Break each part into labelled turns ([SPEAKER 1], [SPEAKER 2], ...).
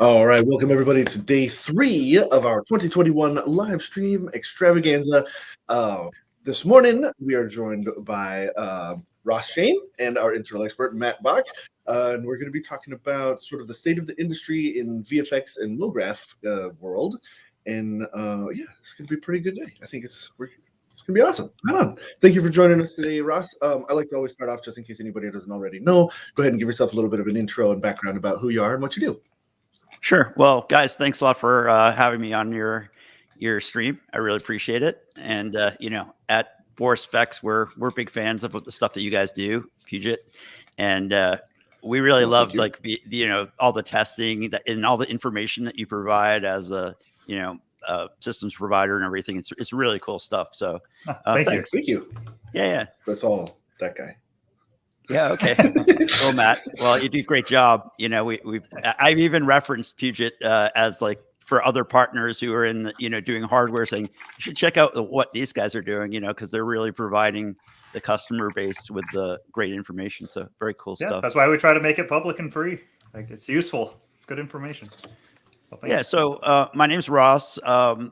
[SPEAKER 1] All right, welcome everybody to day 3 of our 2021 live stream extravaganza. This morning we are joined by Shain and our internal expert Matt Bach, and we're going to be talking about sort of the state of the industry in VFX and MoGraph world. And yeah, it's going to be a pretty good day. I think it's going to be awesome. Right on. Thank you for joining us today, Ross. I like to always start off, just in case anybody doesn't already know, go ahead and give yourself a little bit of an intro and background about who you are and what you do.
[SPEAKER 2] Sure. Well, guys, thanks a lot for having me on your stream. I really appreciate it. And you know, at VFX, we're big fans of the stuff that you guys do, Puget, and we really love like all the testing and all the information that you provide as a systems provider and everything. It's really cool stuff. So
[SPEAKER 1] thanks. Thank you.
[SPEAKER 2] Yeah.
[SPEAKER 1] That's all that guy.
[SPEAKER 2] Yeah. Okay. Well, Matt. Well, you do a great job. You know, I've even referenced Puget as like for other partners who are in the, doing hardware, saying you should check out what these guys are doing. Because they're really providing the customer base with the great information. So very cool stuff.
[SPEAKER 3] That's why we try to make it public and free. Like it's useful. It's good information.
[SPEAKER 2] Well, so my name's Ross. I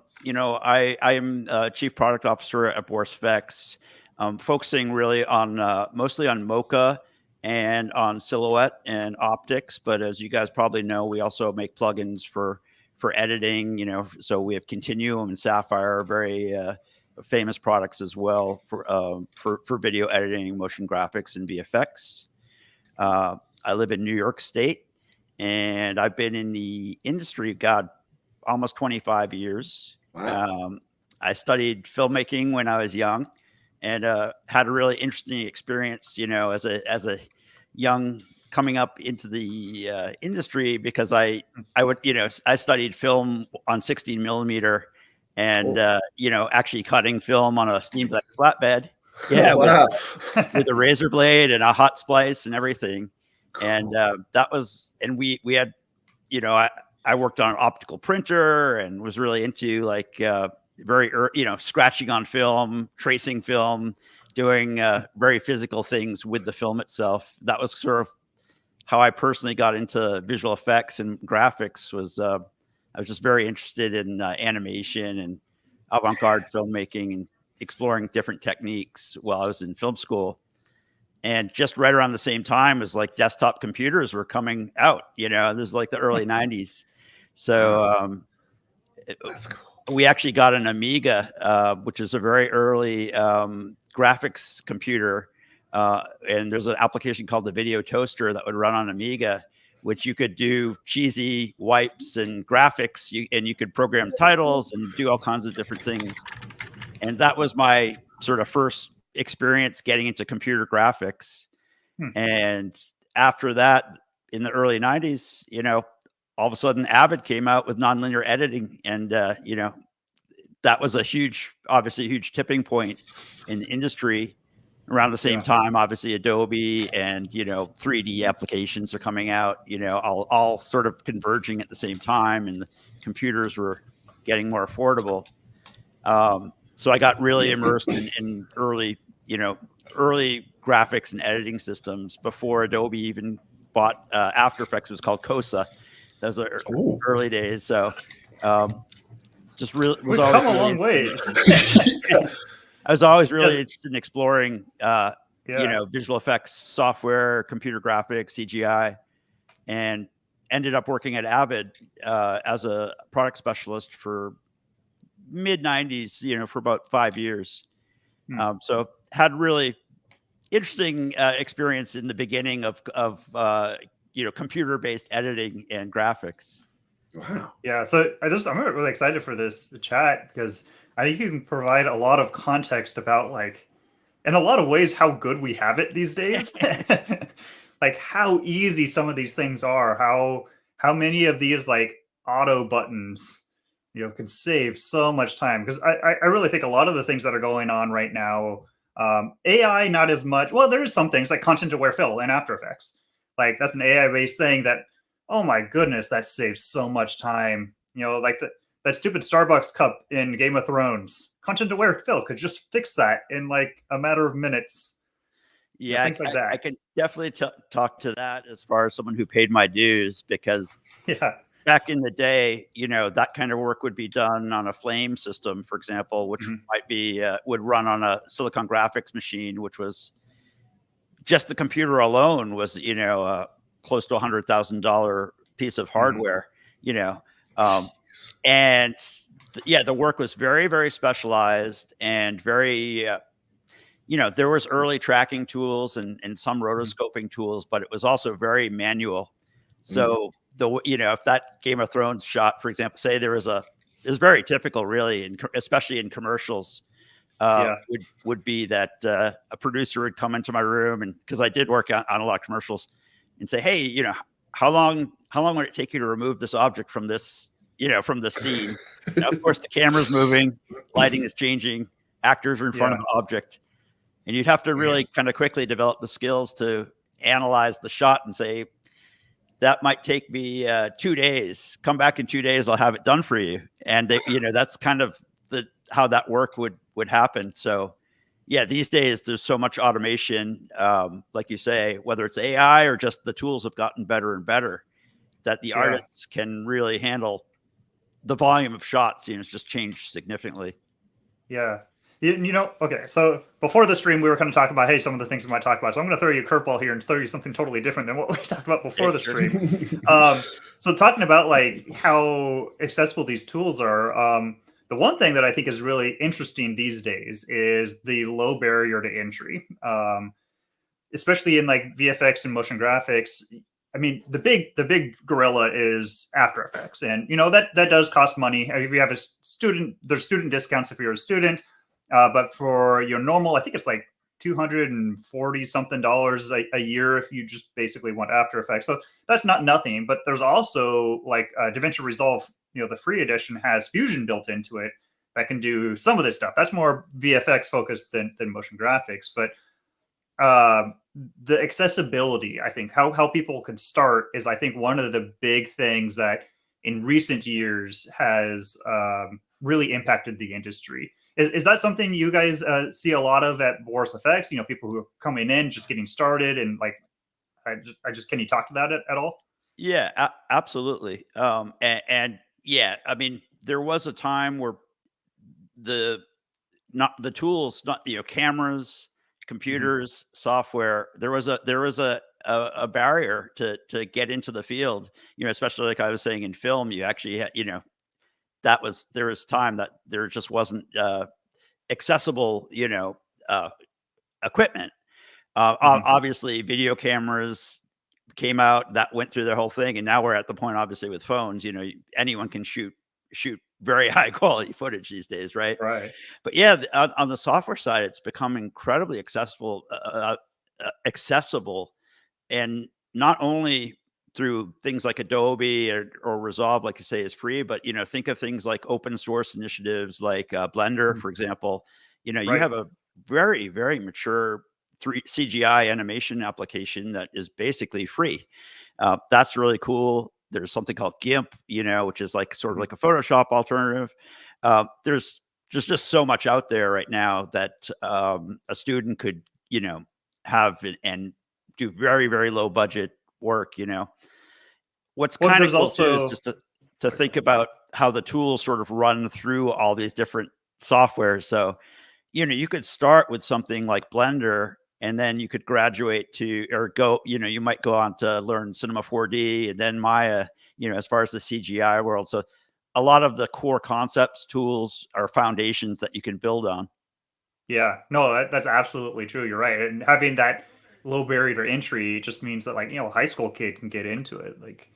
[SPEAKER 2] am Chief Product Officer at VFX. Focusing really on mostly on Mocha and on silhouette and optics. But as you guys probably know, we also make plugins for editing. So we have Continuum and Sapphire, very famous products as well for video editing, motion graphics, and VFX. I live in New York State, and I've been in the industry, almost 25 years.
[SPEAKER 1] Wow.
[SPEAKER 2] I studied filmmaking when I was young. And had a really interesting experience, as a young coming up into the industry, because I studied film on 16 millimeter and, actually cutting film on a steam flatbed. Yeah.
[SPEAKER 1] Wow.
[SPEAKER 2] with a razor blade and a hot splice and everything. Cool. And we had, I worked on an optical printer and was really into scratching on film, tracing film, doing very physical things with the film itself. That was sort of how I personally got into visual effects and graphics. I was just very interested in animation and avant-garde filmmaking and exploring different techniques while I was in film school. And just right around the same time as like desktop computers were coming out, this is like the early 90s. So
[SPEAKER 1] that's cool.
[SPEAKER 2] We actually got an Amiga, which is a very early graphics computer. And there's an application called the Video Toaster that would run on Amiga, which you could do cheesy wipes and graphics, and you could program titles and do all kinds of different things. And that was my sort of first experience getting into computer graphics. And after that, in the early 90s, all of a sudden Avid came out with nonlinear editing. And, that was obviously a huge tipping point in the industry. Around the same time, obviously Adobe and, 3D applications are coming out, all sort of converging at the same time, and the computers were getting more affordable. So I got really immersed in early graphics and editing systems before Adobe even bought After Effects. It was called Cosa. Those are early days. So just really was
[SPEAKER 3] We've come a long ways.
[SPEAKER 2] I was always really interested in exploring, visual effects software, computer graphics, CGI, and ended up working at Avid as a product specialist for mid 90s, for about 5 years. So had really interesting experience in the beginning of computer-based editing and graphics.
[SPEAKER 1] Wow.
[SPEAKER 3] Yeah. So I'm really excited for this chat because I think you can provide a lot of context about, like, in a lot of ways, how good we have it these days. Like how easy some of these things are, how many of these like auto buttons, can save so much time. Because I really think a lot of the things that are going on right now, AI, not as much. Well, there is some things like content aware fill in After Effects. Like that's an AI-based thing that, oh my goodness, that saves so much time. Like that stupid Starbucks cup in Game of Thrones. Content aware fill could just fix that in like a matter of minutes.
[SPEAKER 2] Yeah,
[SPEAKER 3] things like that.
[SPEAKER 2] I can definitely talk to that as far as someone who paid my dues, because
[SPEAKER 3] Yeah.
[SPEAKER 2] back in the day, that kind of work would be done on a flame system, for example, which might be would run on a Silicon graphics machine, which was just the computer alone was close to $100,000 piece of hardware. And the work was very, very specialized and very there was early tracking tools and some rotoscoping tools, but it was also very manual. So if that Game of Thrones shot, for example, say is very typical, really, especially in commercials, would be that a producer would come into my room, and because I did work on a lot of commercials, and say, hey, how long would it take you to remove this object from this, from the scene? Now, of course, the camera's moving, lighting is changing, actors are in front of the object. And you'd have to really kind of quickly develop the skills to analyze the shot and say, that might take me 2 days. Come back in 2 days, I'll have it done for you. And that's kind of how that work would happen. So yeah, these days there's so much automation, like you say, whether it's AI or just the tools have gotten better and better, that the artists can really handle the volume of shots. It's just changed significantly.
[SPEAKER 3] Yeah. Okay, so before the stream, we were kind of talking about, hey, some of the things we might talk about. So I'm going to throw you a curveball here and throw you something totally different than what we talked about before the stream. So talking about like how accessible these tools are, the one thing that I think is really interesting these days is the low barrier to entry, especially in like VFX and motion graphics. I mean, the big gorilla is After Effects, and that does cost money. If you have a student, there's student discounts if you're a student. But for your normal, I think it's like $240 something a year if you just basically want After Effects. So that's not nothing. But there's also like DaVinci Resolve. The free edition has Fusion built into it that can do some of this stuff. That's more VFX focused than motion graphics. But the accessibility, I think, how people can start is, I think, one of the big things that in recent years has really impacted the industry. Is that something you guys see a lot of at Boris FX? People who are coming in, just getting started, and like, can you talk to that at all?
[SPEAKER 2] Yeah, absolutely. And yeah, I mean, there was a time where the tools, not cameras, computers, software. There was a barrier to get into the field. Especially like I was saying in film, you actually had, there was time that there just wasn't accessible, equipment. Obviously, video cameras came out, that went through the whole thing, and now we're at the point, obviously, with phones. Anyone can shoot very high quality footage these days, right?
[SPEAKER 3] Right.
[SPEAKER 2] But yeah, on the software side, it's become incredibly accessible, and not only through things like Adobe or Resolve, like you say, is free, but think of things like open source initiatives like Blender, for example. You have a very, very mature CGI animation application that is basically free. That's really cool. There's something called GIMP, which is like sort of like a Photoshop alternative. There's just so much out there right now that a student could, have and do very, very low budget work. What's kind of cool too is just to think about how the tools sort of run through all these different softwares. So, you could start with something like Blender, and then you could graduate to, or go, you might go on to learn Cinema 4D and then Maya, as far as the CGI world. So a lot of the core concepts tools are foundations that you can build on.
[SPEAKER 3] Yeah, no, that's absolutely true. You're right. And having that low barrier to entry just means that, like, a high school kid can get into it. Like,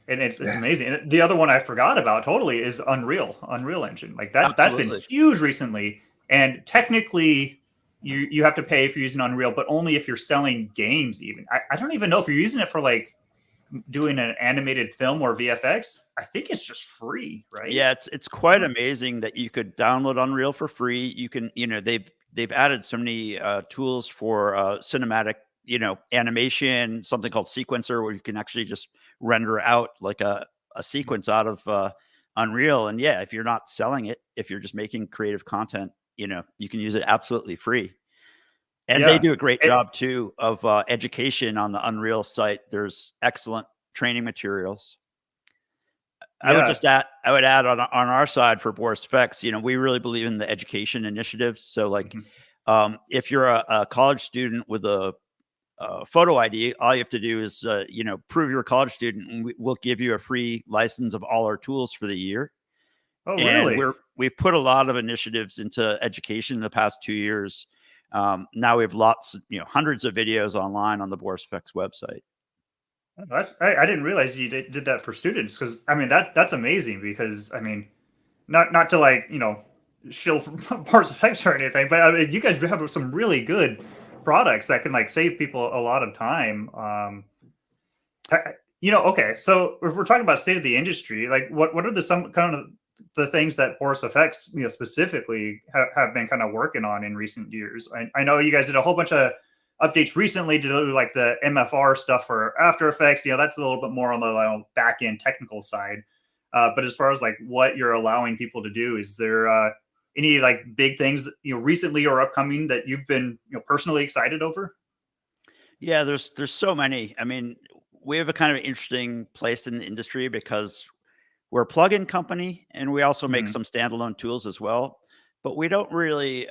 [SPEAKER 3] and it's amazing. And the other one I forgot about totally is Unreal Engine. Like that's been huge recently. And technically you have to pay if you're using Unreal, but only if you're selling games even. I don't even know if you're using it for like doing an animated film or VFX. I think it's just free, right?
[SPEAKER 2] Yeah, it's quite amazing that you could download Unreal for free. You can, they've added so many tools for cinematic, animation, something called Sequencer, where you can actually just render out like a sequence out of Unreal. And yeah, if you're not selling it, if you're just making creative content, you can use it absolutely free. And
[SPEAKER 3] Yeah.
[SPEAKER 2] they do a great job too of education on the Unreal site. There's excellent training materials. I would add on our side for Boris Effects, we really believe in the education initiatives. So like, if you're a college student with a photo ID, all you have to do is, prove you're a college student, and we'll give you a free license of all our tools for the year.
[SPEAKER 3] Oh,
[SPEAKER 2] and
[SPEAKER 3] really?
[SPEAKER 2] We've put a lot of initiatives into education in the past 2 years. Now we have hundreds of videos online on the Boris Effects website.
[SPEAKER 3] I didn't realize you did that for students, because I mean that's amazing, because I mean, not to like shill from Boris Effects or anything, but I mean you guys have some really good products that can like save people a lot of time. Okay, so if we're talking about state of the industry, like what are some kind of the things that Boris Effects specifically have been kind of working on in recent years? I know you guys did a whole bunch of updates recently to do like the MFR stuff for After Effects. That's a little bit more on the back end technical side. But as far as like what you're allowing people to do, is there any like big things recently or upcoming that you've been personally excited over?
[SPEAKER 2] Yeah, there's so many. I mean, we have a kind of interesting place in the industry because we're a plugin company, and we also make some standalone tools as well. But we don't really.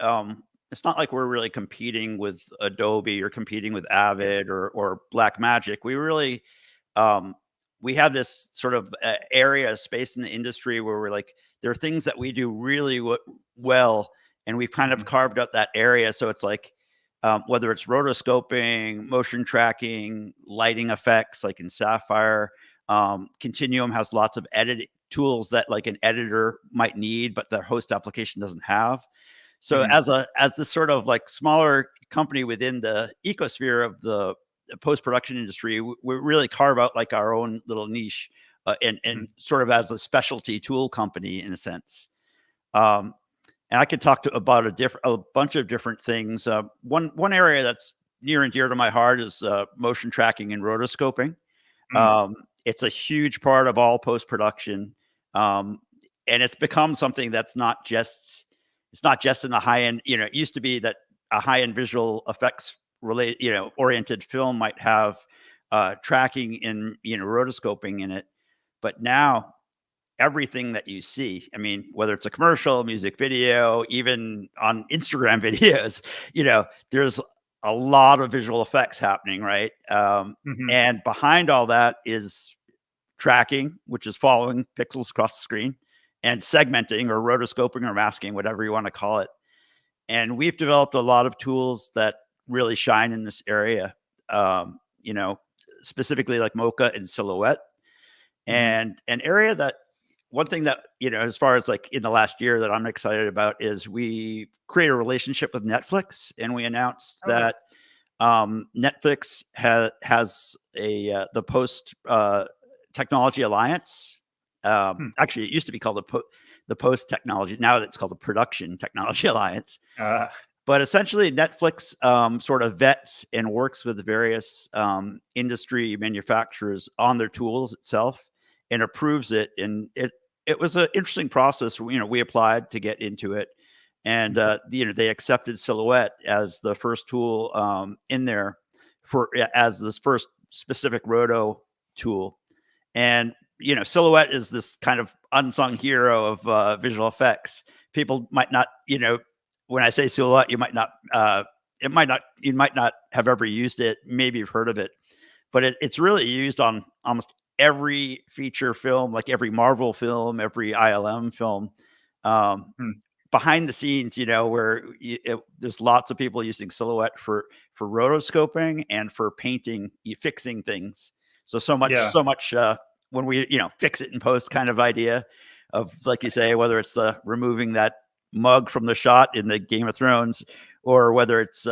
[SPEAKER 2] It's not like we're really competing with Adobe or competing with Avid or Blackmagic. We really we have this sort of area space in the industry where we're like, there are things that we do really well, and we've kind of carved out that area. So it's like, whether it's rotoscoping, motion tracking, lighting effects, like in Sapphire, Continuum has lots of editing tools that like an editor might need, but the host application doesn't have. So as this sort of like smaller company within the ecosphere of the post-production industry, we really carve out like our own little niche, and sort of as a specialty tool company in a sense. And I could talk about a bunch of different things. One area that's near and dear to my heart is motion tracking and rotoscoping. It's a huge part of all post-production, and it's become something that's not just in the high end. It used to be that a high end visual effects oriented film might have tracking and rotoscoping in it, but now everything that you see, I mean, whether it's a commercial, music video, even on Instagram videos, there's a lot of visual effects happening, right? And behind all that is tracking, which is following pixels across the screen, and segmenting or rotoscoping or masking, whatever you want to call it. And we've developed a lot of tools that really shine in this area, specifically like Mocha and Silhouette. And an area that, one thing that, as far as like in the last year that I'm excited about is we create a relationship with Netflix, and we announced that Netflix has the Post Technology Alliance. Actually, it used to be called the Post Technology. Now it's called the Production Technology Alliance. But essentially, Netflix sort of vets and works with various industry manufacturers on their tools itself and approves it. And it was an interesting process. We applied to get into it, and they accepted Silhouette as the first tool in there as this first specific roto tool. And Silhouette is this kind of unsung hero of visual effects. People might not, when I say Silhouette, you might not have ever used it. Maybe you've heard of it, but it's really used on almost every feature film, like every Marvel film, every ILM film. Behind the scenes, where there's lots of people using Silhouette for rotoscoping and for painting, fixing things. So much when we fix it in post kind of idea of, like you say, whether it's removing that mug from the shot in the Game of Thrones, or whether it's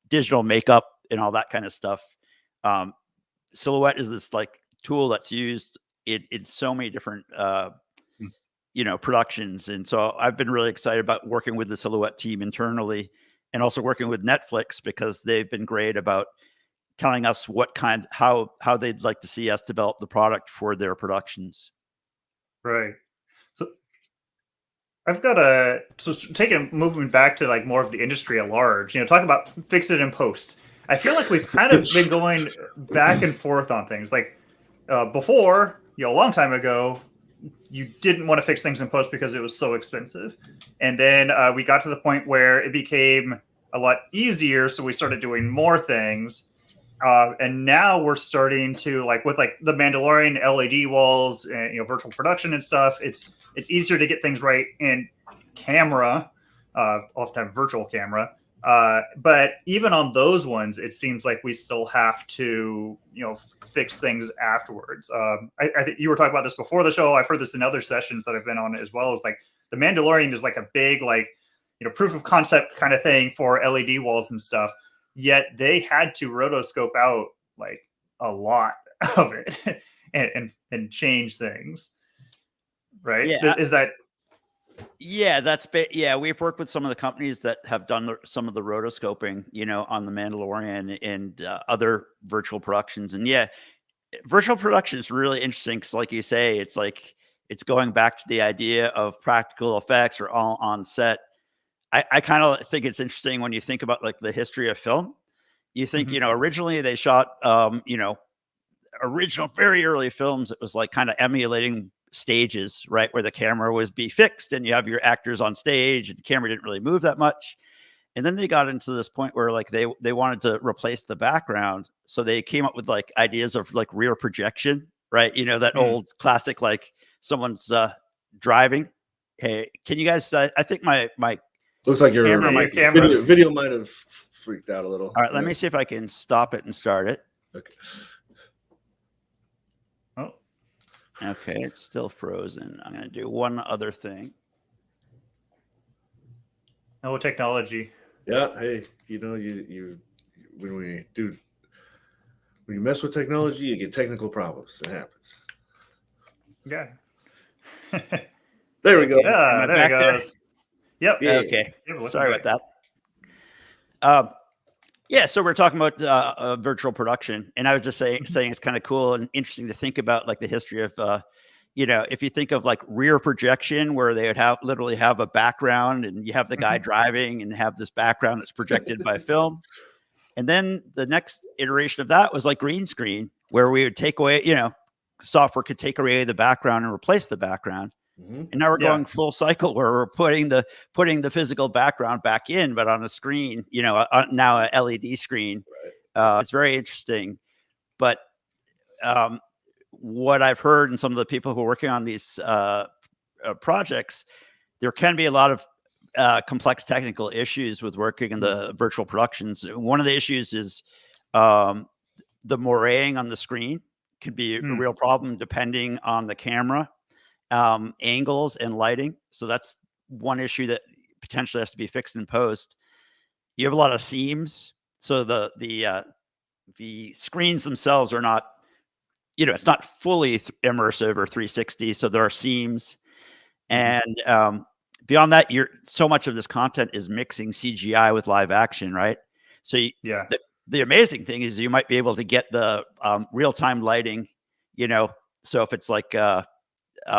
[SPEAKER 2] digital makeup and all that kind of stuff. Silhouette is this like tool that's used in so many different productions. And so I've been really excited about working with the Silhouette team internally, and also working with Netflix, because they've been great about telling us how they'd like to see us develop the product for their productions.
[SPEAKER 3] Right. I've got taking movement back to like more of the industry at large, talk about fix it in post. I feel like we've kind of been going back and forth on things. Like before, a long time ago, you didn't want to fix things in post because it was so expensive. And then we got to the point where it became a lot easier. So we started doing more things. And now we're starting to with the Mandalorian LED walls and virtual production and stuff. It's easier to get things right in camera, oftentimes virtual camera. But even on those ones, it seems like we still have to fix things afterwards. I think you were talking about this before the show. I've heard this in other sessions that I've been on as well. Is like the Mandalorian is like a big proof of concept kind of thing for LED walls and stuff. Yet they had to rotoscope out like a lot of it and change things, right?
[SPEAKER 2] Yeah.
[SPEAKER 3] Is that?
[SPEAKER 2] Yeah, we've worked with some of the companies that have done some of the rotoscoping, on the Mandalorian and other virtual productions. And yeah, virtual production is really interesting because, like you say, it's going back to the idea of practical effects or all on set. I kind of think it's interesting when you think about like the history of film. You think, originally they shot, original very early films. It was like kind of emulating stages, right, where the camera would be fixed and you have your actors on stage and the camera didn't really move that much. And then they got into this point where like they wanted to replace the background, so they came up with like ideas of like rear projection, right? That old classic, like someone's driving. Hey, can you guys? I think my
[SPEAKER 1] looks like your video might have freaked out a little.
[SPEAKER 2] All right, let me see if I can stop it and start it.
[SPEAKER 1] Okay.
[SPEAKER 2] Okay, it's still frozen. I'm going to do one other thing.
[SPEAKER 3] Oh, technology.
[SPEAKER 1] Yeah. Hey, you when you mess with technology, you get technical problems. It happens.
[SPEAKER 3] Yeah.
[SPEAKER 1] There we go.
[SPEAKER 3] Yeah, there it goes. Yep.
[SPEAKER 2] Yeah. Okay. Sorry about that. Yeah, so we're talking about virtual production, and I was just saying it's kind of cool and interesting to think about like the history of, if you think of like rear projection, where they would literally have a background and you have the guy driving and have this background that's projected by film. And then the next iteration of that was like green screen, where we would take away, software could take away the background and replace the background. And now we're going full cycle where we're putting the physical background back in, but on a screen, now a LED screen.
[SPEAKER 1] Right.
[SPEAKER 2] It's very interesting. But what I've heard and some of the people who are working on these projects, there can be a lot of complex technical issues with working in the virtual productions. One of the issues is the moraying on the screen could be a real problem depending on the camera. Angles and lighting. So that's one issue that potentially has to be fixed in post. You have a lot of seams. So the screens themselves are not, it's not fully immersive or 360. So there are seams. And beyond that, so much of this content is mixing CGI with live action, right? So the amazing thing is you might be able to get the real-time lighting, so if it's like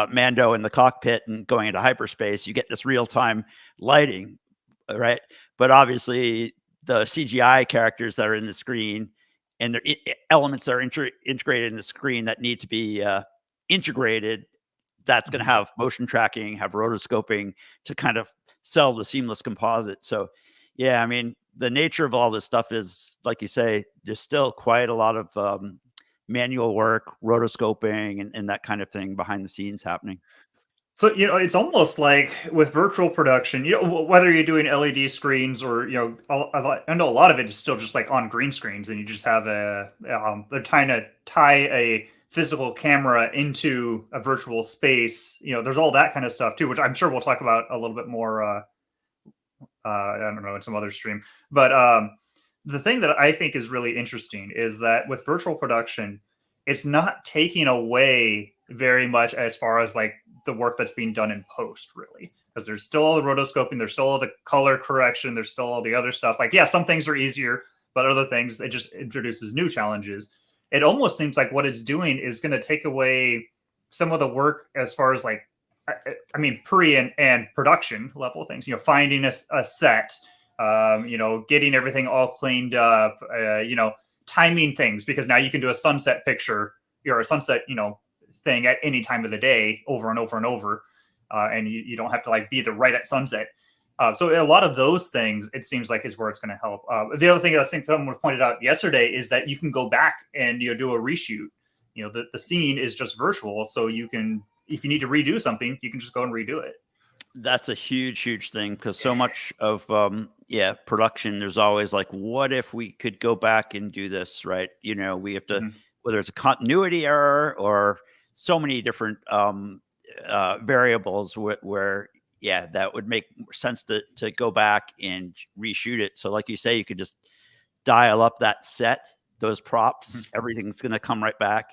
[SPEAKER 2] Mando in the cockpit and going into hyperspace, you get this real-time lighting, right? But obviously the CGI characters that are in the screen and the elements that are integrated in the screen that need to be integrated, that's going to have motion tracking, have rotoscoping to kind of sell the seamless composite. So yeah, I mean, the nature of all this stuff is, like you say, there's still quite a lot of manual work, rotoscoping, and that kind of thing behind the scenes happening.
[SPEAKER 3] So, it's almost like with virtual production, whether you're doing LED screens or, I know a lot of it is still just like on green screens and you just have they're trying to tie a physical camera into a virtual space. There's all that kind of stuff too, which I'm sure we'll talk about a little bit more, I don't know, in some other stream. But the thing that I think is really interesting is that with virtual production, it's not taking away very much as far as like the work that's being done in post, really, because there's still all the rotoscoping, there's still all the color correction, there's still all the other stuff. Like, yeah, some things are easier, but other things, it just introduces new challenges. It almost seems like what it's doing is going to take away some of the work as far as like I mean, pre and production level things, finding a set, getting everything all cleaned up, timing things, because now you can do a sunset picture or a sunset, thing at any time of the day over and over and over. And you don't have to like be there right at sunset. So a lot of those things, it seems like, is where it's going to help. The other thing I think someone pointed out yesterday is that you can go back and do a reshoot. The scene is just virtual, so you can, if you need to redo something, you can just go and redo it.
[SPEAKER 2] That's a huge thing, because so much of production, there's always like, what if we could go back and do this, right? We have to, whether it's a continuity error or so many different variables where that would make sense to go back and reshoot it. So like you say, you could just dial up that set, those props, everything's going to come right back.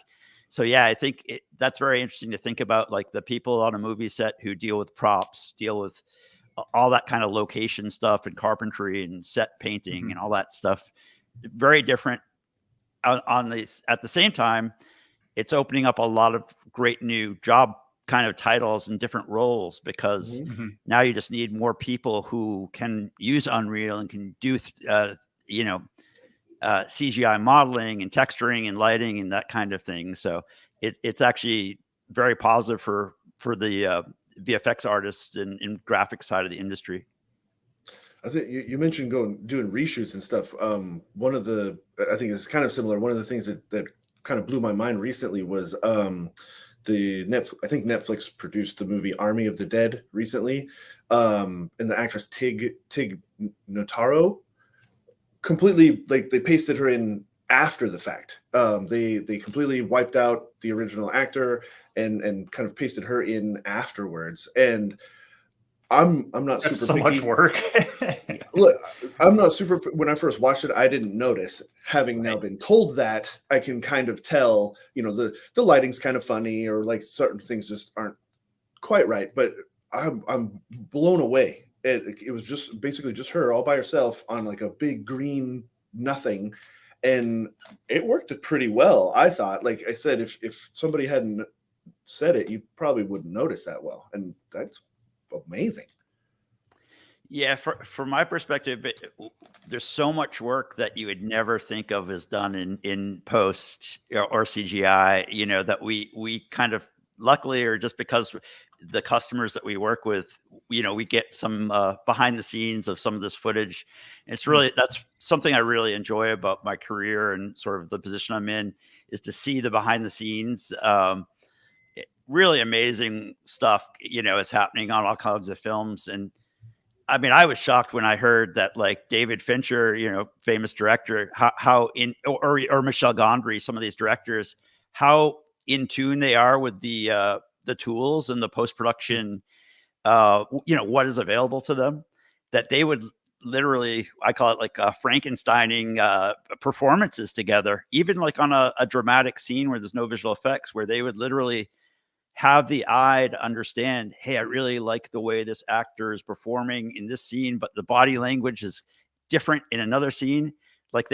[SPEAKER 2] So I think that's very interesting to think about, like the people on a movie set who deal with props, deal with all that kind of location stuff and carpentry and set painting and all that stuff. Very different. At the same time, it's opening up a lot of great new job kind of titles and different roles, because now you just need more people who can use Unreal and can do CGI modeling and texturing and lighting and that kind of thing. So it's actually very positive for the VFX artists and graphics side of the industry.
[SPEAKER 1] I think you mentioned doing reshoots and stuff. I think it's kind of similar. One of the things that kind of blew my mind recently was I think Netflix produced the movie Army of the Dead recently, and the actress Tig Notaro completely, like, they pasted her in after the fact. They completely wiped out the original actor and kind of pasted her in afterwards. And I'm not
[SPEAKER 3] That's
[SPEAKER 1] super
[SPEAKER 3] so
[SPEAKER 1] picky.
[SPEAKER 3] much work.
[SPEAKER 1] Look, I'm not super. When I first watched it, I didn't notice. Having now been told that, I can kind of tell. The lighting's kind of funny, or like certain things just aren't quite right. But I'm blown away. It was just basically just her all by herself on like a big green nothing, and it worked pretty well. I thought, like I said, if somebody hadn't said it, you probably wouldn't notice that well, and that's amazing.
[SPEAKER 2] Yeah, from my perspective, there's so much work that you would never think of as done in post or CGI, that we kind of, luckily, or just because the customers that we work with, we get some behind the scenes of some of this footage. And that's something I really enjoy about my career and sort of the position I'm in, is to see the behind the scenes. Really amazing stuff, is happening on all kinds of films. And I mean, I was shocked when I heard that, like, David Fincher, famous director, or Michel Gondry, some of these directors, how in tune they are with the tools and the post-production, what is available to them, that they would literally, I call it like Frankensteining performances together, even like on a dramatic scene where there's no visual effects, where they would literally have the eye to understand, hey, I really like the way this actor is performing in this scene, but the body language is different in another scene. Like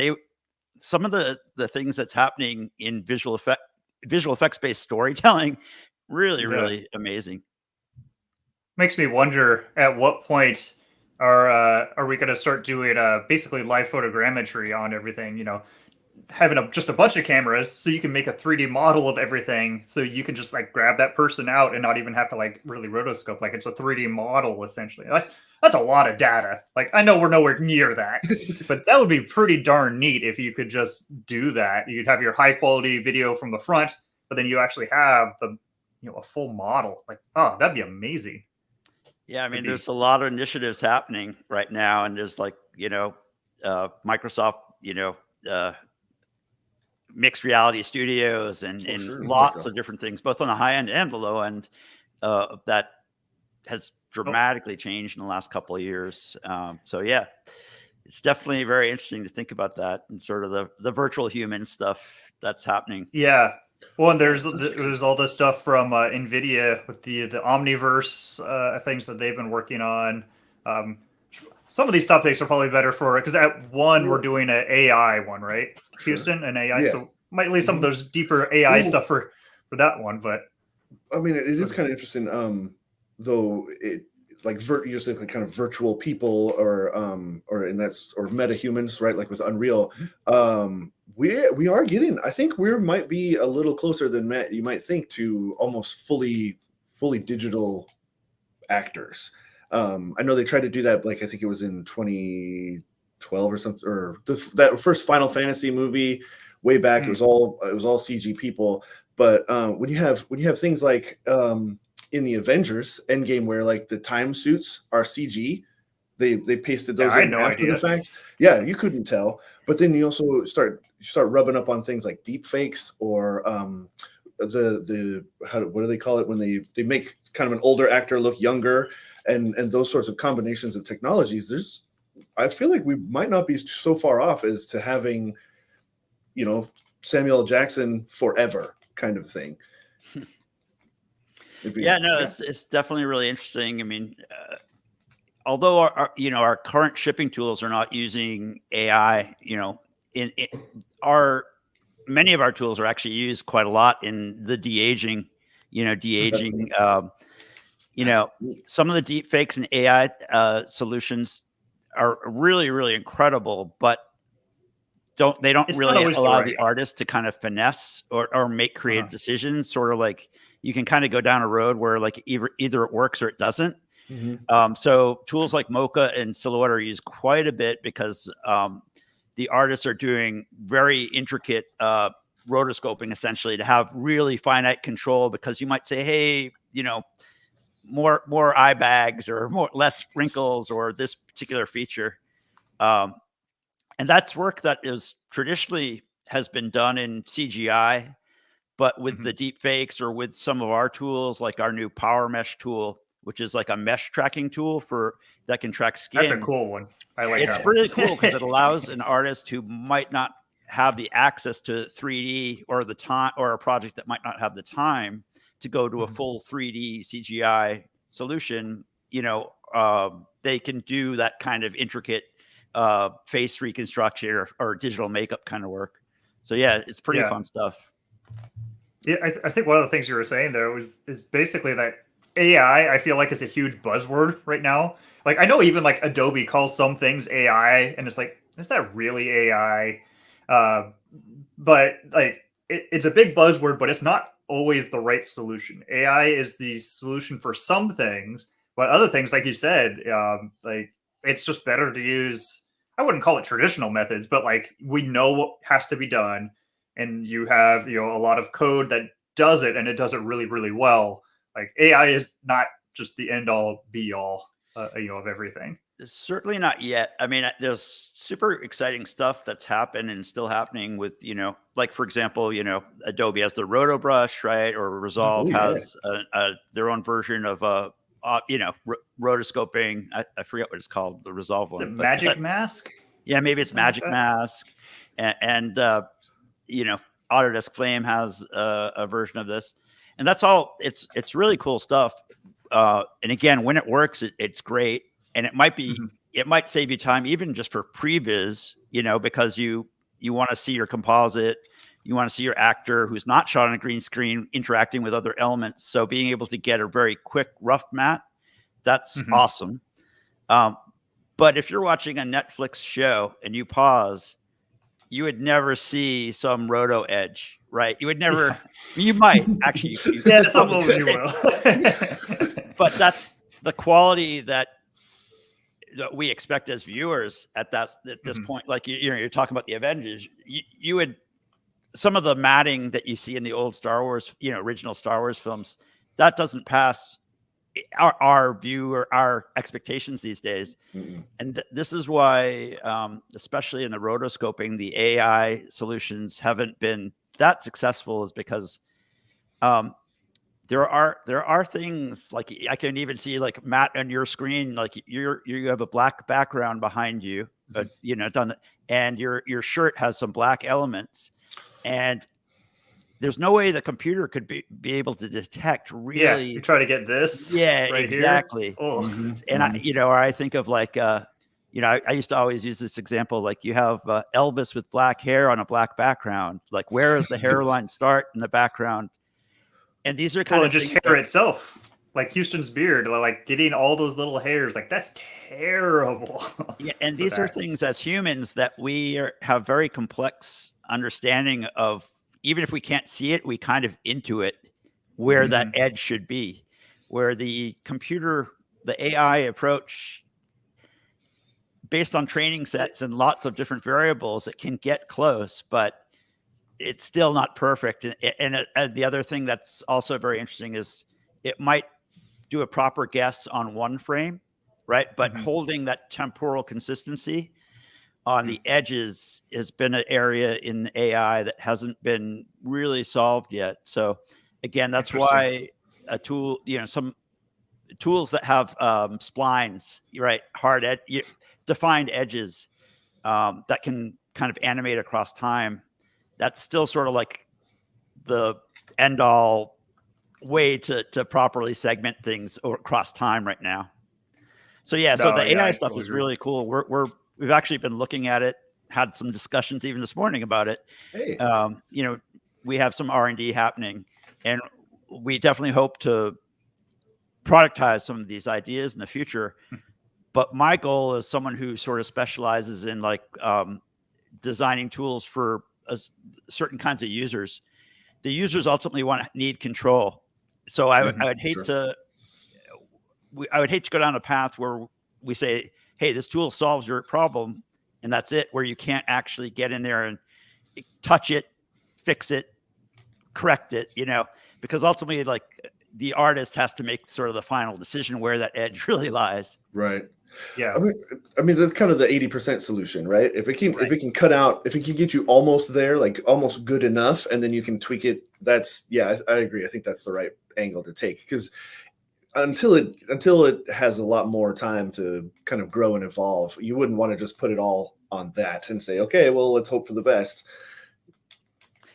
[SPEAKER 2] some of the things that's happening in visual effects based storytelling, really amazing.
[SPEAKER 3] Makes me wonder, at what point are we going to start doing basically live photogrammetry on everything? Having just a bunch of cameras, so you can make a 3D model of everything, so you can just like grab that person out and not even have to like really rotoscope. Like, it's a 3D model essentially. That's a lot of data. Like, I know we're nowhere near that, but that would be pretty darn neat if you could just do that. You'd have your high quality video from the front, but then you actually have a full model. Like, oh, that'd be amazing.
[SPEAKER 2] Yeah, I mean, there's a lot of initiatives happening right now, and there's like, Microsoft, mixed reality studios and lots of different things, both on the high end and the low end, that has dramatically changed in the last couple of years. So yeah, it's definitely very interesting to think about that and sort of the virtual human stuff that's happening.
[SPEAKER 3] Yeah. Well, and there's all this stuff from NVIDIA with the Omniverse things that they've been working on. Some of these topics are probably better because at one, we're doing an AI one, right?
[SPEAKER 1] Sure.
[SPEAKER 3] Houston, and AI. Yeah. So might leave some of those deeper AI stuff for that one. But
[SPEAKER 1] I mean, it is kind of interesting. though it like usually like kind of virtual people or metahumans, right? Like with Unreal, we are getting. I think we might be a little closer than Matt you might think to almost fully digital actors. I know they tried to do that. Like I think it was in 2012 or something, or that first Final Fantasy movie way back. It was all CG people. But when you have things like in the Avengers Endgame, where like the time suits are CG, they pasted those in after the fact. Yeah, you couldn't tell. But then you also start rubbing up on things like deep fakes or what do they call it when they make kind of an older actor look younger, and those sorts of combinations of technologies. I feel like we might not be so far off as to having, Samuel L. Jackson forever kind of thing.
[SPEAKER 2] It's definitely really interesting. I mean, although our current shipping tools are not using AI, many of our tools are actually used quite a lot in the de-aging. Some of the deep fakes and AI solutions are really, really incredible, but they don't really allow the artist to kind of finesse or make creative decisions. Sort of like you can kind of go down a road where like either it works or it doesn't. So tools like Mocha and Silhouette are used quite a bit because the artists are doing very intricate rotoscoping essentially to have really finite control, because you might say, hey, more eye bags or less wrinkles or this particular feature. And that's work that is traditionally has been done in CGI, but with the deep fakes or with some of our tools, like our new Power Mesh tool, which is like a mesh tracking tool that can track skin.
[SPEAKER 3] That's a cool one. I like that.
[SPEAKER 2] It's really cool because it allows an artist who might not have the access to 3D or the time, or a project that might not have the time to go to a full 3D CGI solution. They can do that kind of intricate face reconstruction or digital makeup kind of work. So yeah, it's pretty fun stuff.
[SPEAKER 3] Yeah, I think one of the things you were saying there is basically that AI, I feel like, is a huge buzzword right now. Like I know even like Adobe calls some things AI, and it's like, is that really AI? But like it's a big buzzword, but it's not always the right solution. AI is the solution for some things, but other things, like you said, like it's just better to use. I wouldn't call it traditional methods, but like we know what has to be done, and you have a lot of code that does it, and it does it really, really well. Like AI is not just the end all be all, of everything.
[SPEAKER 2] It's certainly not yet. I mean, there's super exciting stuff that's happened and still happening with, like for example, Adobe has the Roto Brush, right? Or Resolve has their own version of rotoscoping. I forget what it's called, the Resolve one.
[SPEAKER 3] Magic Mask?
[SPEAKER 2] Yeah, maybe it's Magic Mask, and Autodesk Flame has a version of this, and that's all. It's really cool stuff. And again, when it works, it's great. And it might be, it might save you time, even just for previs, because you want to see your composite, you want to see your actor who's not shot on a green screen interacting with other elements. So being able to get a very quick rough matte, that's awesome. But if you're watching a Netflix show and you pause, you would never see some roto edge, right? You would never, you might actually.
[SPEAKER 3] Some of you will.
[SPEAKER 2] But that's the quality that we expect as viewers at this point. Like you're talking about the Avengers, you would, some of the matting that you see in the old Star Wars, original Star Wars films, that doesn't pass our view or our expectations these days. And this is why, especially in the rotoscoping, the AI solutions haven't been that successful, is because there are things like I can even see like Matt on your screen, like you have a black background behind you, and your shirt has some black elements, and there's no way the computer could be able to detect really.
[SPEAKER 3] Yeah, you try to get this.
[SPEAKER 2] Yeah,
[SPEAKER 3] right
[SPEAKER 2] exactly.
[SPEAKER 3] Here.
[SPEAKER 2] And I think of like I used to always use this example, like you have Elvis with black hair on a black background. Like where does the hairline start in the background? And these are kind of
[SPEAKER 3] just hair itself. like Houston's beard, like getting all those little hairs, like that's terrible.
[SPEAKER 2] Yeah, and
[SPEAKER 3] for
[SPEAKER 2] these are
[SPEAKER 3] that.
[SPEAKER 2] things as humans that have very complex understanding of. Even if we can't see it, we kind of intuit where that
[SPEAKER 3] Mhm.
[SPEAKER 2] edge should be, where the AI approach, based on training sets and lots of different variables, it can get close, but it's still not perfect. And the other thing that's also very interesting is it might do a proper guess on one frame, right? But
[SPEAKER 3] Mhm.
[SPEAKER 2] holding that temporal consistency on the edges has been an area in AI that hasn't been really solved yet. So again, that's
[SPEAKER 3] Interesting.
[SPEAKER 2] why a tool, some tools that have splines, right? Defined edges that can kind of animate across time. That's still sort of like the end all way to properly segment things or across time right now. So yeah, so
[SPEAKER 3] No,
[SPEAKER 2] the
[SPEAKER 3] yeah,
[SPEAKER 2] AI
[SPEAKER 3] I
[SPEAKER 2] stuff
[SPEAKER 3] totally
[SPEAKER 2] is
[SPEAKER 3] agree.
[SPEAKER 2] really cool. We've actually been looking at it, had some discussions even this morning about it.
[SPEAKER 1] Hey,
[SPEAKER 2] We have some R&D happening, and we definitely hope to productize some of these ideas in the future. But my goal is someone who sort of specializes in like designing tools for certain kinds of users. The users ultimately need control. So I
[SPEAKER 3] Mhm.
[SPEAKER 2] would hate
[SPEAKER 1] sure.
[SPEAKER 2] to I would hate to go down a path where we say, hey, this tool solves your problem and that's it, where you can't actually get in there and touch it, fix it, correct it, because ultimately, like, the artist has to make sort of the final decision where that edge really lies.
[SPEAKER 1] Right.
[SPEAKER 3] Yeah.
[SPEAKER 1] I mean that's kind of the 80% solution, right? If it
[SPEAKER 2] Right.
[SPEAKER 1] can cut out, if it can get you almost there, like almost good enough, and then you can tweak it. That's I agree. I think that's the right angle to take, because until it has a lot more time to kind of grow and evolve, you wouldn't want to just put it all on that and say, okay, well, let's hope for the best.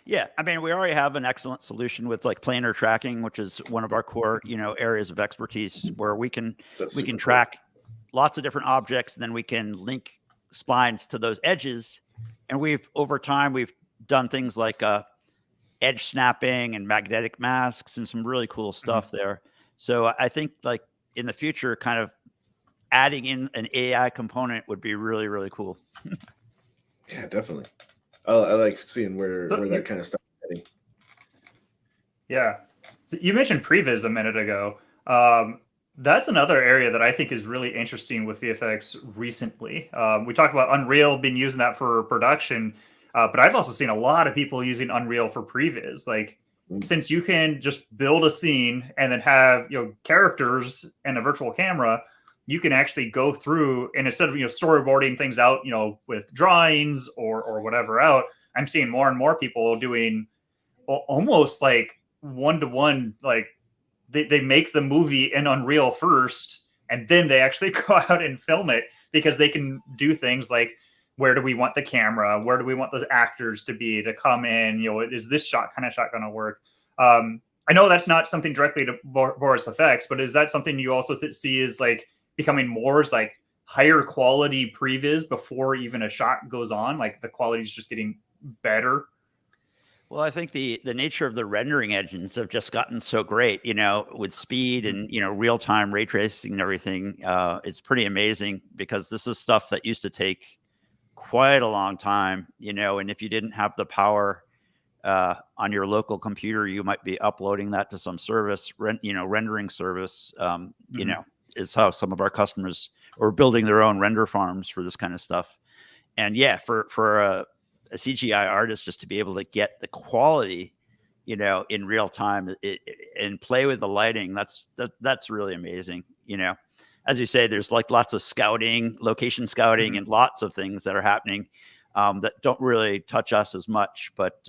[SPEAKER 2] Yeah, I mean, we already have an excellent solution with like planar tracking, which is one of our core, areas of expertise, where we can
[SPEAKER 1] That's
[SPEAKER 2] we can
[SPEAKER 1] super cool.
[SPEAKER 2] track lots of different objects, and then we can link splines to those edges. And over time we've done things like edge snapping and magnetic masks and some really cool stuff there. So I think, like, in the future, kind of adding in an AI component would be really, really cool.
[SPEAKER 1] Yeah, definitely. I like seeing where
[SPEAKER 3] So
[SPEAKER 1] that kind of stuff is heading.
[SPEAKER 3] yeah. So you mentioned previs a minute ago. That's another area that I think is really interesting with VFX recently. We talked about Unreal being using that for production, but I've also seen a lot of people using Unreal for previs. Like, since you can just build a scene and then have characters and a virtual camera, you can actually go through, and instead of storyboarding things out with drawings or whatever out, I'm seeing more and more people doing almost like one-to-one, like they make the movie in Unreal first and then they actually go out and film it, because they can do things like, where do we want the camera, where do we want the actors to be to come in, is this shot going to work? I know that's not something directly to Boris effects, but is that something you also see is like becoming more as like higher quality previs before even a shot goes on, like the quality is just getting better?
[SPEAKER 2] Well, I think the nature of the rendering engines have just gotten so great, with speed and real time ray tracing and everything. It's pretty amazing, because this is stuff that used to take quite a long time, and if you didn't have the power on your local computer, you might be uploading that to some service, rendering service. Is how some of our customers are building their own render farms for this kind of stuff. And yeah, for a CGI artist just to be able to get the quality, in real time, and play with the lighting, that's really amazing. As you say, there's like lots of scouting, location scouting, and lots of things that are happening that don't really touch us as much. But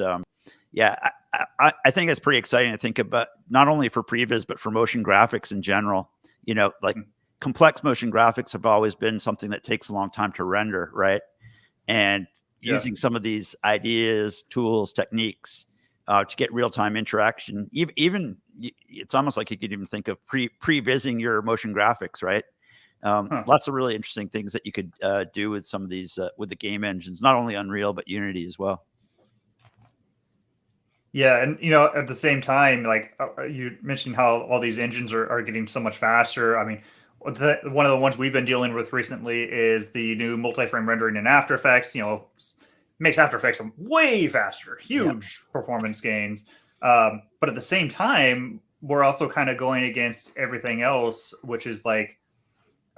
[SPEAKER 2] yeah, I think it's pretty exciting to think about, not only for previs, but for motion graphics in general. Like, complex motion graphics have always been something that takes a long time to render, right? And using some of these ideas, tools, techniques to get real-time interaction. Even it's almost like you could even think of pre-vising your motion graphics, right? Lots of really interesting things that you could do with some of these with the game engines, not only Unreal but Unity as well.
[SPEAKER 3] Yeah, and at the same time, like you mentioned how all these engines are getting so much faster. I mean, one of the ones we've been dealing with recently is the new multi-frame rendering in After Effects. Makes After Effects way faster, huge performance gains. But at the same time, we're also kind of going against everything else, which is like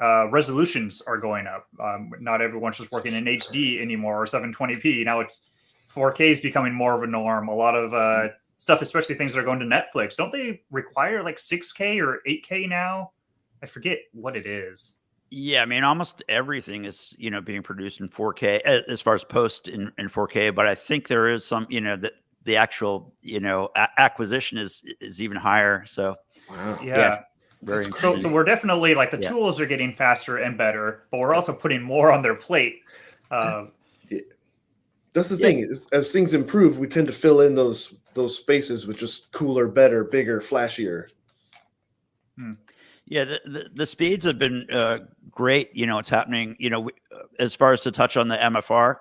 [SPEAKER 3] resolutions are going up. Not everyone's just working in HD anymore or 720p. Now it's 4K is becoming more of a norm. A lot of stuff, especially things that are going to Netflix, don't they require like 6K or 8K now? I forget what it is.
[SPEAKER 2] Yeah, I mean, almost everything is being produced in 4K as far as post in 4K. But I think there is some that the actual acquisition is even higher. So
[SPEAKER 1] Wow.
[SPEAKER 3] Yeah.
[SPEAKER 2] Very
[SPEAKER 3] So
[SPEAKER 2] interesting.
[SPEAKER 3] we're definitely like the
[SPEAKER 2] Yeah.
[SPEAKER 3] tools are getting faster and better, but we're also putting more on their plate.
[SPEAKER 1] That's the thing. As things improve, we tend to fill in those spaces with just cooler, better, bigger, flashier.
[SPEAKER 2] Yeah, the speeds have been great. It's happening. As far as to touch on the MFR.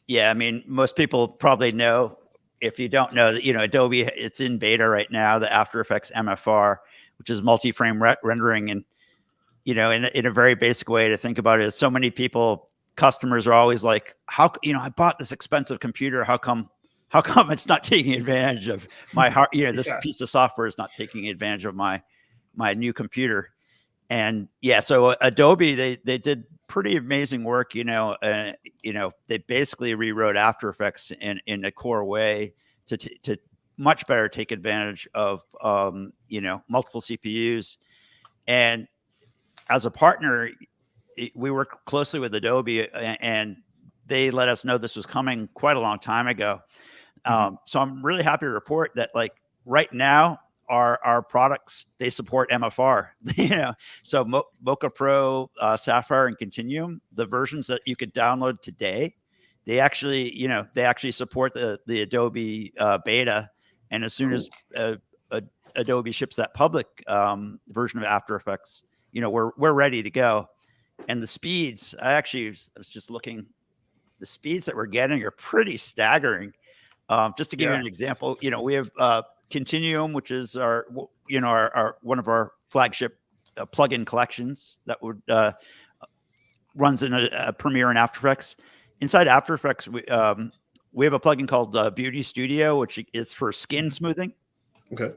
[SPEAKER 2] Yeah, I mean, most people probably know. If you don't know that, Adobe, it's in beta right now, the After Effects MFR, which is multi-frame rendering. And, in a very basic way to think about it is so many customers are always like, I bought this expensive computer. How come it's not taking advantage of my heart? This piece of software is not taking advantage of my new computer. And so Adobe, they did pretty amazing work, they basically rewrote After Effects in a core way to much better take advantage of, multiple CPUs. And as a partner, we work closely with Adobe, and they let us know this was coming quite a long time ago. So I'm really happy to report that, like, right now, our products, they support MFR. So Mocha Pro, Sapphire, and Continuum, the versions that you could download today, they actually support the Adobe beta. And as soon as Adobe ships that public version of After Effects, we're ready to go. And the speeds, I was just looking, the speeds that we're getting are pretty staggering. Just to give you an example, we have Continuum, which is our one of our flagship plugin collections that would runs in a Premiere and After Effects. Inside After Effects, we have a plugin called Beauty Studio, which is for skin smoothing.
[SPEAKER 1] Okay.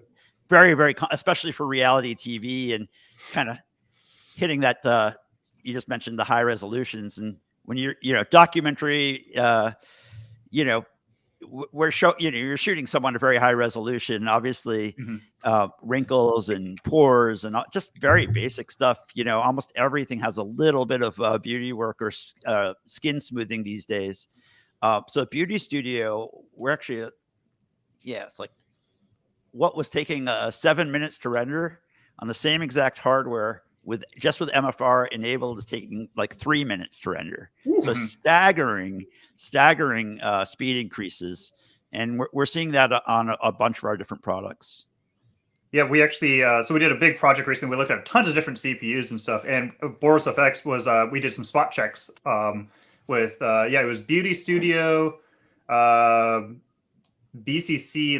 [SPEAKER 2] Very, very, especially for reality TV and kind of hitting that. You just mentioned the high resolutions, and when you're documentary, you're shooting someone at very high resolution, obviously, wrinkles and pores and just very basic stuff. Almost everything has a little bit of beauty work or skin smoothing these days. So Beauty Studio, we're actually, it's like what was taking 7 minutes to render on the same exact hardware with MFR enabled is taking like 3 minutes to render. So staggering speed increases, and we're seeing that on a bunch of our different products.
[SPEAKER 3] Yeah, we actually so we did a big project recently. We looked at tons of different CPUs and stuff, and Boris FX was we did some spot checks with it was Beauty Studio, BCC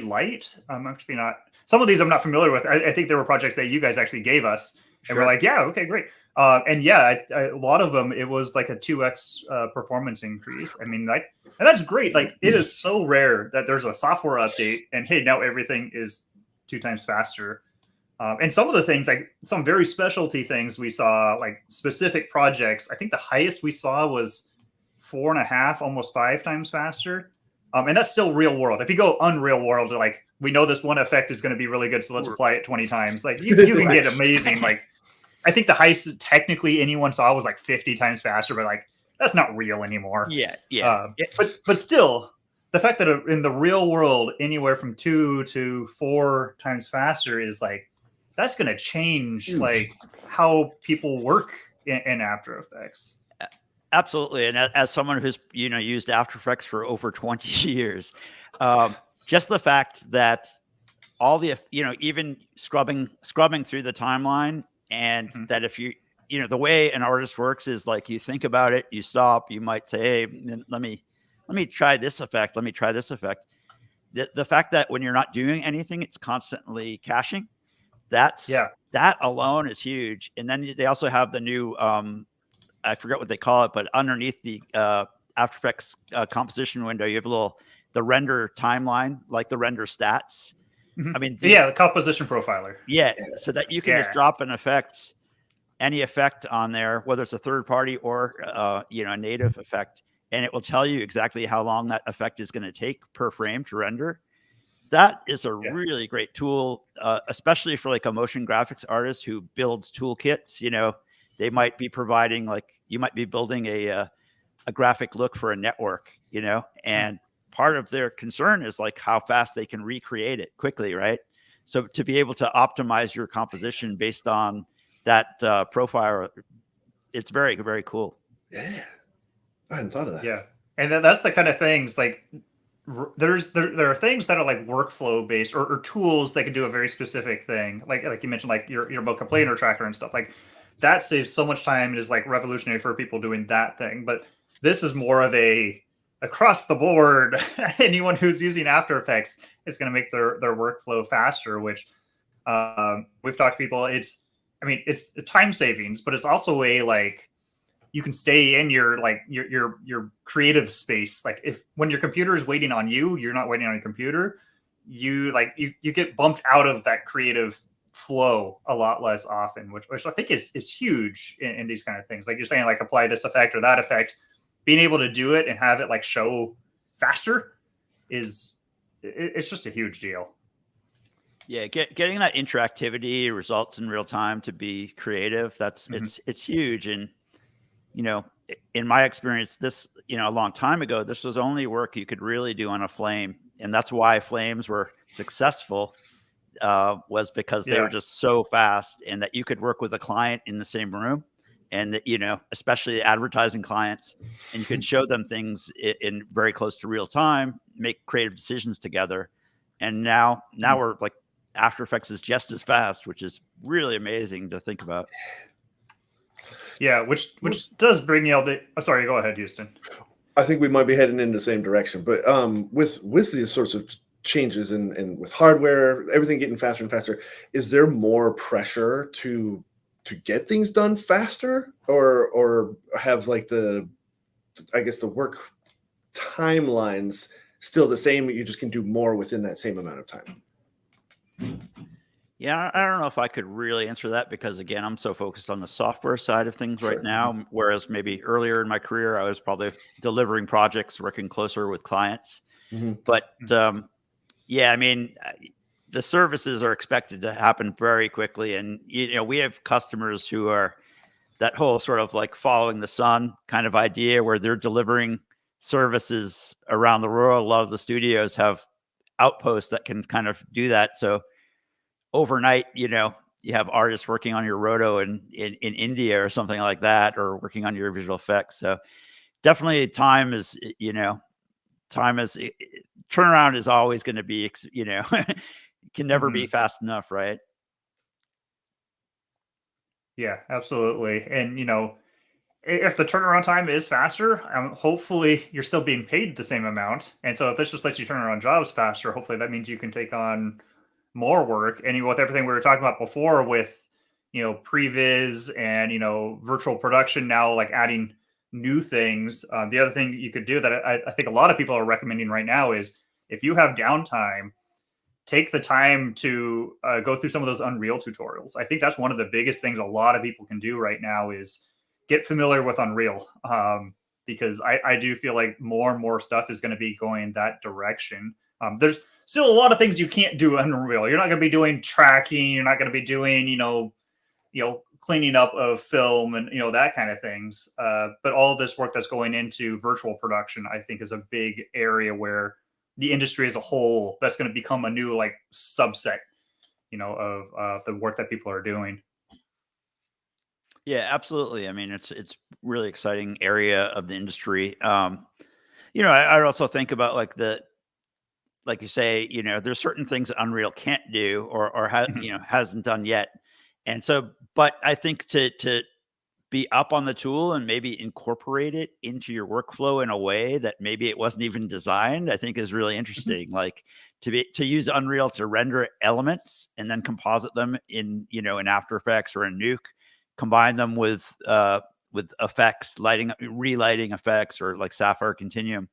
[SPEAKER 3] Lite. I'm actually not. Some of these I'm not familiar with. I think there were projects that you guys actually gave us. And we're like, yeah, okay, great. And a lot of them, it was like a 2x performance increase. I mean, and that's great. Like, it is so rare that there's a software update and hey, now everything is 2 times faster. And some of the things, like some very specialty things we saw, like specific projects, I think the highest we saw was 4.5, almost 5 times faster. And that's still real world. If you go unreal world, like, we know this one effect is going to be really good, so let's apply it 20 times. Like, you can get amazing, like, I think the highest that technically anyone saw was like 50 times faster, but like that's not real anymore. But still, the fact that in the real world, anywhere from 2 to 4 times faster is like that's going to change like how people work in After Effects.
[SPEAKER 2] Absolutely, and as someone who's used After Effects for over 20 years, just the fact that all the even scrubbing through the timeline. And that if the way an artist works is like you think about it, you stop, you might say, hey, let me try this effect. Let me try this effect. the fact that when you're not doing anything, it's constantly caching. That alone is huge. And then they also have the new, I forget what they call it, but underneath the After Effects composition window, you have the render timeline, like the render stats. I mean,
[SPEAKER 3] the composition profiler.
[SPEAKER 2] Yeah, so that you can just drop an effect, any effect on there, whether it's a third party or a native effect, and it will tell you exactly how long that effect is going to take per frame to render. That is a really great tool, especially for like a motion graphics artist who builds toolkits. They might be providing, like, you might be building a graphic look for a network, and part of their concern is like how fast they can recreate it quickly, right? So to be able to optimize your composition based on that profile, it's very, very cool.
[SPEAKER 1] Yeah, I hadn't thought of that.
[SPEAKER 3] Yeah, and that's the kind of things like. There are things that are like workflow based or tools that can do a very specific thing, like you mentioned, like your Bokeh Planar Tracker and stuff like that. Saves so much time and is like revolutionary for people doing that thing. But this is more of a across the board. Anyone who's using After Effects is going to make their workflow faster. Which we've talked to people. It's time savings, but it's also a like. You can stay in your creative space. Like when your computer is waiting on you, you're not waiting on your computer. You get bumped out of that creative flow a lot less often, which I think is huge in these kind of things. Like you're saying, like apply this effect or that effect, being able to do it and have it like show faster it's just a huge deal.
[SPEAKER 2] Yeah, getting that interactivity, results in real time to be creative. That's it's huge. And in my experience, this, a long time ago, this was only work you could really do on a flame. And that's why flames were successful, was because they were just so fast, and that you could work with a client in the same room, and that, especially advertising clients, and you could show them things in very close to real time, make creative decisions together. And now we're like, After Effects is just as fast, which is really amazing to think about.
[SPEAKER 3] Yeah, which does bring me out sorry, go ahead, Houston.
[SPEAKER 1] I think we might be heading in the same direction, but with these sorts of changes and with hardware, everything getting faster and faster, is there more pressure to get things done faster, or have like the work timelines still the same? You just can do more within that same amount of time.
[SPEAKER 2] Yeah, I don't know if I could really answer that, because again, I'm so focused on the software side of things right now, whereas maybe earlier in my career, I was probably delivering projects, working closer with clients. But yeah, I mean, the services are expected to happen very quickly. And, we have customers who are that whole sort of like following the sun kind of idea, where they're delivering services around the world. A lot of the studios have outposts that can kind of do that. So overnight, you have artists working on your roto in India or something like that, or working on your visual effects. So definitely time is, turnaround is always going to be, can never be fast enough, right?
[SPEAKER 3] Yeah, absolutely. And, if the turnaround time is faster, hopefully you're still being paid the same amount. And so if this just lets you turn around jobs faster, hopefully that means you can take on more work. And with everything we were talking about before with, previs and, virtual production, now like adding new things. The other thing you could do that I think a lot of people are recommending right now is, if you have downtime, take the time to go through some of those Unreal tutorials. I think that's one of the biggest things a lot of people can do right now is get familiar with Unreal, because I do feel like more and more stuff is going to be going that direction. There's still a lot of things you can't do in Unreal. You're not going to be doing tracking. You're not going to be doing, cleaning up of film and, that kind of things. But all of this work that's going into virtual production, I think, is a big area where the industry as a whole, that's going to become a new like subset, of the work that people are doing.
[SPEAKER 2] Yeah, absolutely. I mean, it's really exciting area of the industry. I also think about like like you say, there's certain things that Unreal can't do or hasn't done yet. And so, but I think to be up on the tool and maybe incorporate it into your workflow in a way that maybe it wasn't even designed, I think is really interesting. Like to use Unreal to render elements and then composite them in, in After Effects or in Nuke, combine them with effects, relighting effects, or like Sapphire Continuum.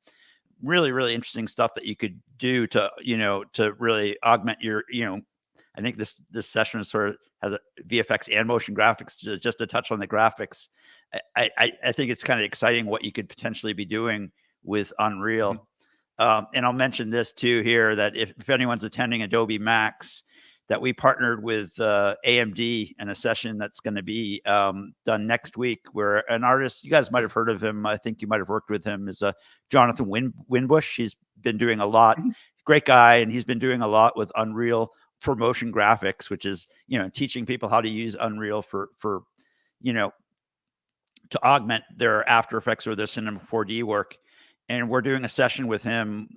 [SPEAKER 2] Really, really interesting stuff that you could do to, to really augment your, I think this session sort of has a VFX and motion graphics, just to touch on the graphics. I think it's kind of exciting what you could potentially be doing with Unreal. And I'll mention this too here, that if anyone's attending Adobe Max, that we partnered with AMD in a session that's going to be done next week, where an artist, you guys might have heard of him, I think you might have worked with him, is Jonathan Winbush. He's been doing a lot, great guy, and he's been doing a lot with Unreal for motion graphics, which is, teaching people how to use Unreal for to augment their After Effects or their Cinema 4D work. And we're doing a session with him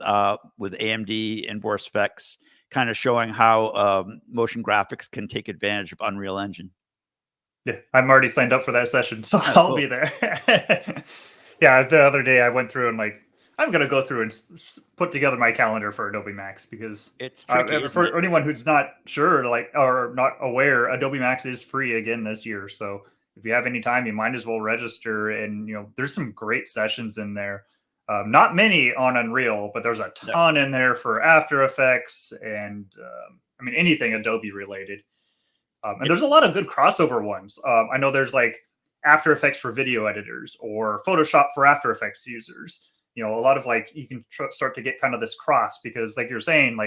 [SPEAKER 2] with AMD and Boris FX, kind of showing how motion graphics can take advantage of Unreal Engine.
[SPEAKER 3] Yeah, I'm already signed up for that session, so I'll be there. Yeah, the other day I went through and I'm going to go through and put together my calendar for Adobe Max, because
[SPEAKER 2] it's tricky,
[SPEAKER 3] for anyone who's not sure, or not aware, Adobe Max is free again this year. So if you have any time, you might as well register. And, there's some great sessions in there. Not many on Unreal, but there's a ton in there for After Effects and anything Adobe related. And there's a lot of good crossover ones. I know there's After Effects for video editors, or Photoshop for After Effects users. A lot of you can start to get kind of this cross, because like you're saying,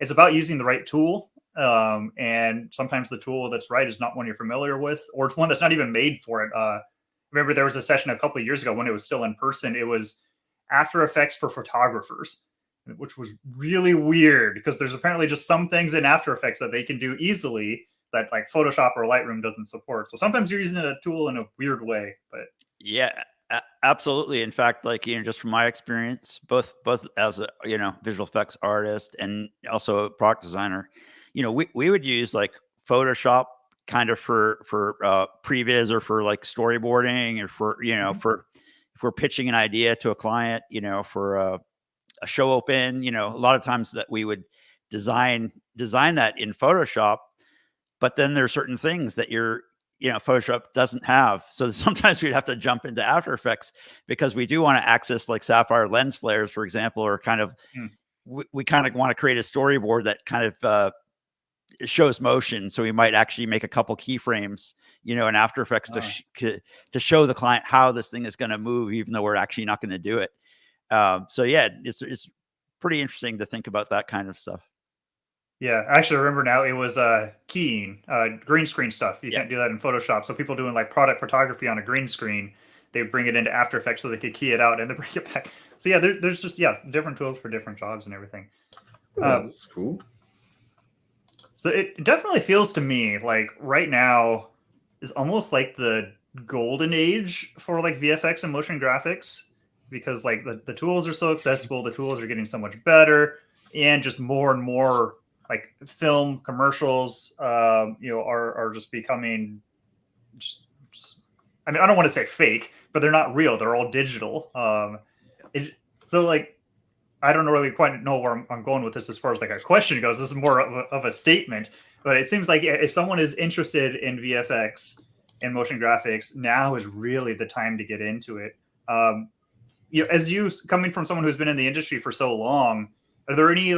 [SPEAKER 3] it's about using the right tool. And sometimes the tool that's right is not one you're familiar with, or it's one that's not even made for it. Remember there was a session a couple of years ago when it was still in person. It was After Effects for photographers, which was really weird, because there's apparently just some things in After Effects that they can do easily that Photoshop or Lightroom doesn't support. So sometimes you're using a tool in a weird way, but
[SPEAKER 2] yeah. Absolutely. In fact, just from my experience, both as a visual effects artist and also a product designer, we would use Photoshop kind of for previs, or for storyboarding, or for for if we're pitching an idea to a client, for a show open, a lot of times that we would design that in Photoshop, but then there are certain things that Photoshop doesn't have. So sometimes we'd have to jump into After Effects, because we do want to access Sapphire lens flares, for example, or kind of, we kind of want to create a storyboard that kind of shows motion. So we might actually make a couple keyframes, in After Effects to show the client how this thing is going to move, even though we're actually not going to do it. So yeah, it's pretty interesting to think about that kind of stuff.
[SPEAKER 3] Yeah, I actually remember now, it was keying, green screen stuff. You can't do that in Photoshop. So people doing product photography on a green screen, they bring it into After Effects so they could key it out and then bring it back. So yeah, there's just different tools for different jobs and everything.
[SPEAKER 1] That's cool.
[SPEAKER 3] So it definitely feels to me like right now is almost like the golden age for VFX and motion graphics, because the tools are so accessible, the tools are getting so much better, and just more and more film commercials, are just becoming I don't want to say fake, but they're not real. They're all digital. I don't really quite know where I'm going with this as far as a question goes. This is more of a statement, but it seems like if someone is interested in VFX and motion graphics, now is really the time to get into it. As you coming from someone who's been in the industry for so long, are there any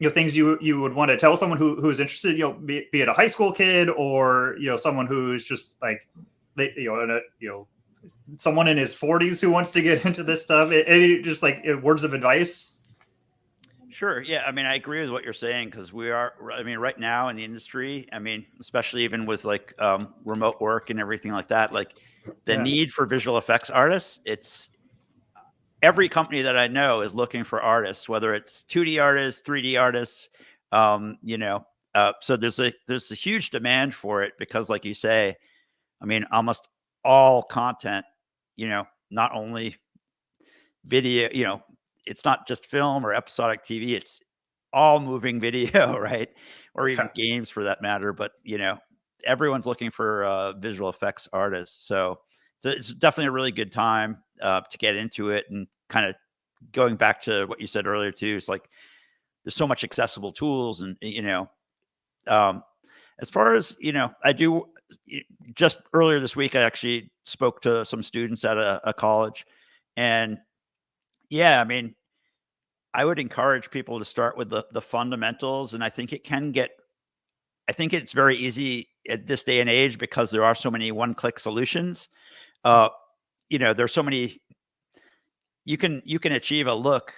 [SPEAKER 3] things you would want to tell someone who's interested, be it a high school kid, or someone who's just someone in his 40s who wants to get into this stuff? Any just words of advice?
[SPEAKER 2] Sure. Yeah. I agree with what you're saying, because we are, right now in the industry, especially even with remote work and everything like that, the need for visual effects artists, it's every company that I know is looking for artists, whether it's 2D artists, 3D artists, so there's a huge demand for it, because like you say, almost all content, not only video, it's not just film or episodic TV, it's all moving video, right? Or even games for that matter. But, everyone's looking for visual effects artists. So it's definitely a really good time to get into it. And kind of going back to what you said earlier too, it's like there's so much accessible tools, and as far as I do. Just earlier this week, I actually spoke to some students at a college, and yeah, I mean, I would encourage people to start with the fundamentals, and I think it's very easy at this day and age because there are so many one-click solutions. There's so many you can achieve a look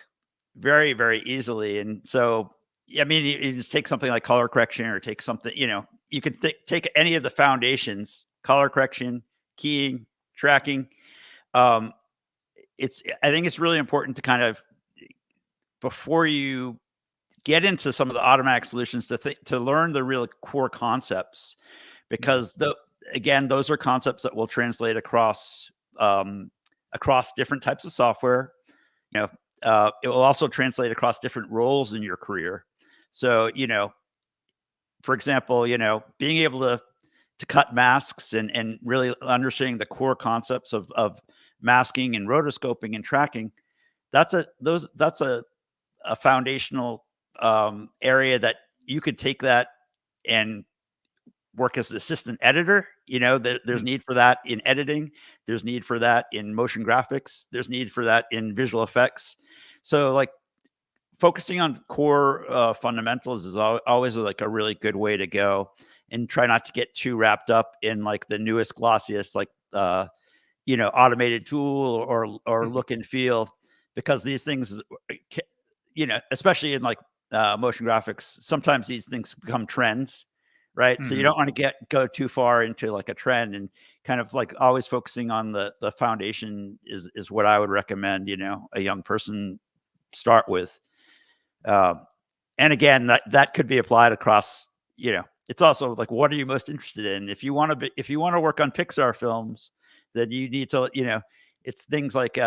[SPEAKER 2] very, very easily, and so I mean, you just take something like color correction, or take something you could take any of the foundations: color correction, keying, tracking. I think it's really important to kind of, before you get into some of the automatic solutions, to learn the real core concepts, because those are concepts that will translate across different types of software. It will also translate across different roles in your career. So, for example, being able to cut masks and really understanding the core concepts of masking and rotoscoping and tracking, that's a foundational area that you could take that and work as an assistant editor. There's need for that in editing. There's need for that in motion graphics. There's need for that in visual effects. So like focusing on core fundamentals is always like a really good way to go, and try not to get too wrapped up in like the newest, glossiest, like, automated tool or look and feel, because these things, especially in like motion graphics, sometimes these things become trends, right? So you don't want to go too far into like a trend, and kind of like always focusing on the foundation is what I would recommend, a young person start with. And again, that could be applied across, it's also like, what are you most interested in? If you want to work on Pixar films, then you need to, it's things like,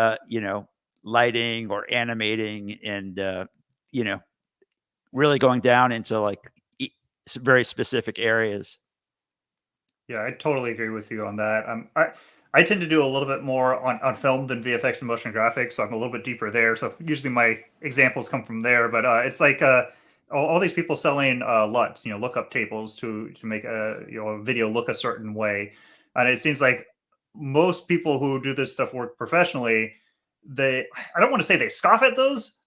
[SPEAKER 2] lighting or animating, and, really going down into like very specific areas.
[SPEAKER 3] Yeah, I totally agree with you on that. I tend to do a little bit more on film than VFX and motion graphics, so I'm a little bit deeper there. So usually my examples come from there, but it's like all these people selling LUTs, lookup tables to make a video look a certain way, and it seems like most people who do this stuff work professionally. I don't want to say they scoff at those,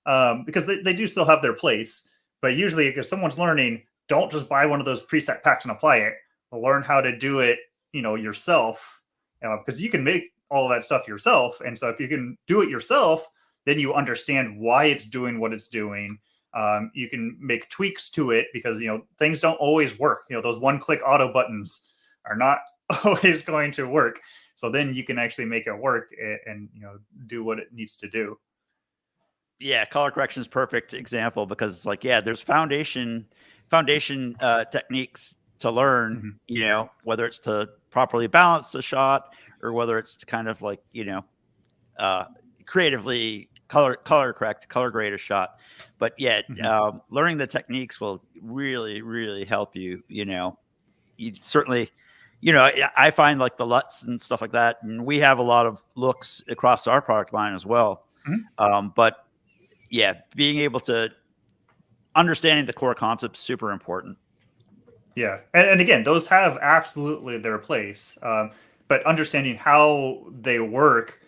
[SPEAKER 3] because they do still have their place, but usually if someone's learning, don't just buy one of those preset packs and apply it. Learn how to do it, yourself, because you can make all of that stuff yourself. And so if you can do it yourself, then you understand why it's doing what it's doing. You can make tweaks to it, because, things don't always work. Those one-click auto buttons are not always going to work. So then you can actually make it work and do what it needs to do.
[SPEAKER 2] Yeah, color correction is perfect example, because it's like, there's foundation techniques to learn, whether it's to properly balance the shot, or whether it's to kind of like, creatively color correct, color grade a shot. But learning the techniques will really, really help you. You certainly, I find like the LUTs and stuff like that, and we have a lot of looks across our product line as well. But being able to understanding the core concepts, super important.
[SPEAKER 3] Yeah. And again, those have absolutely their place. But understanding how they work,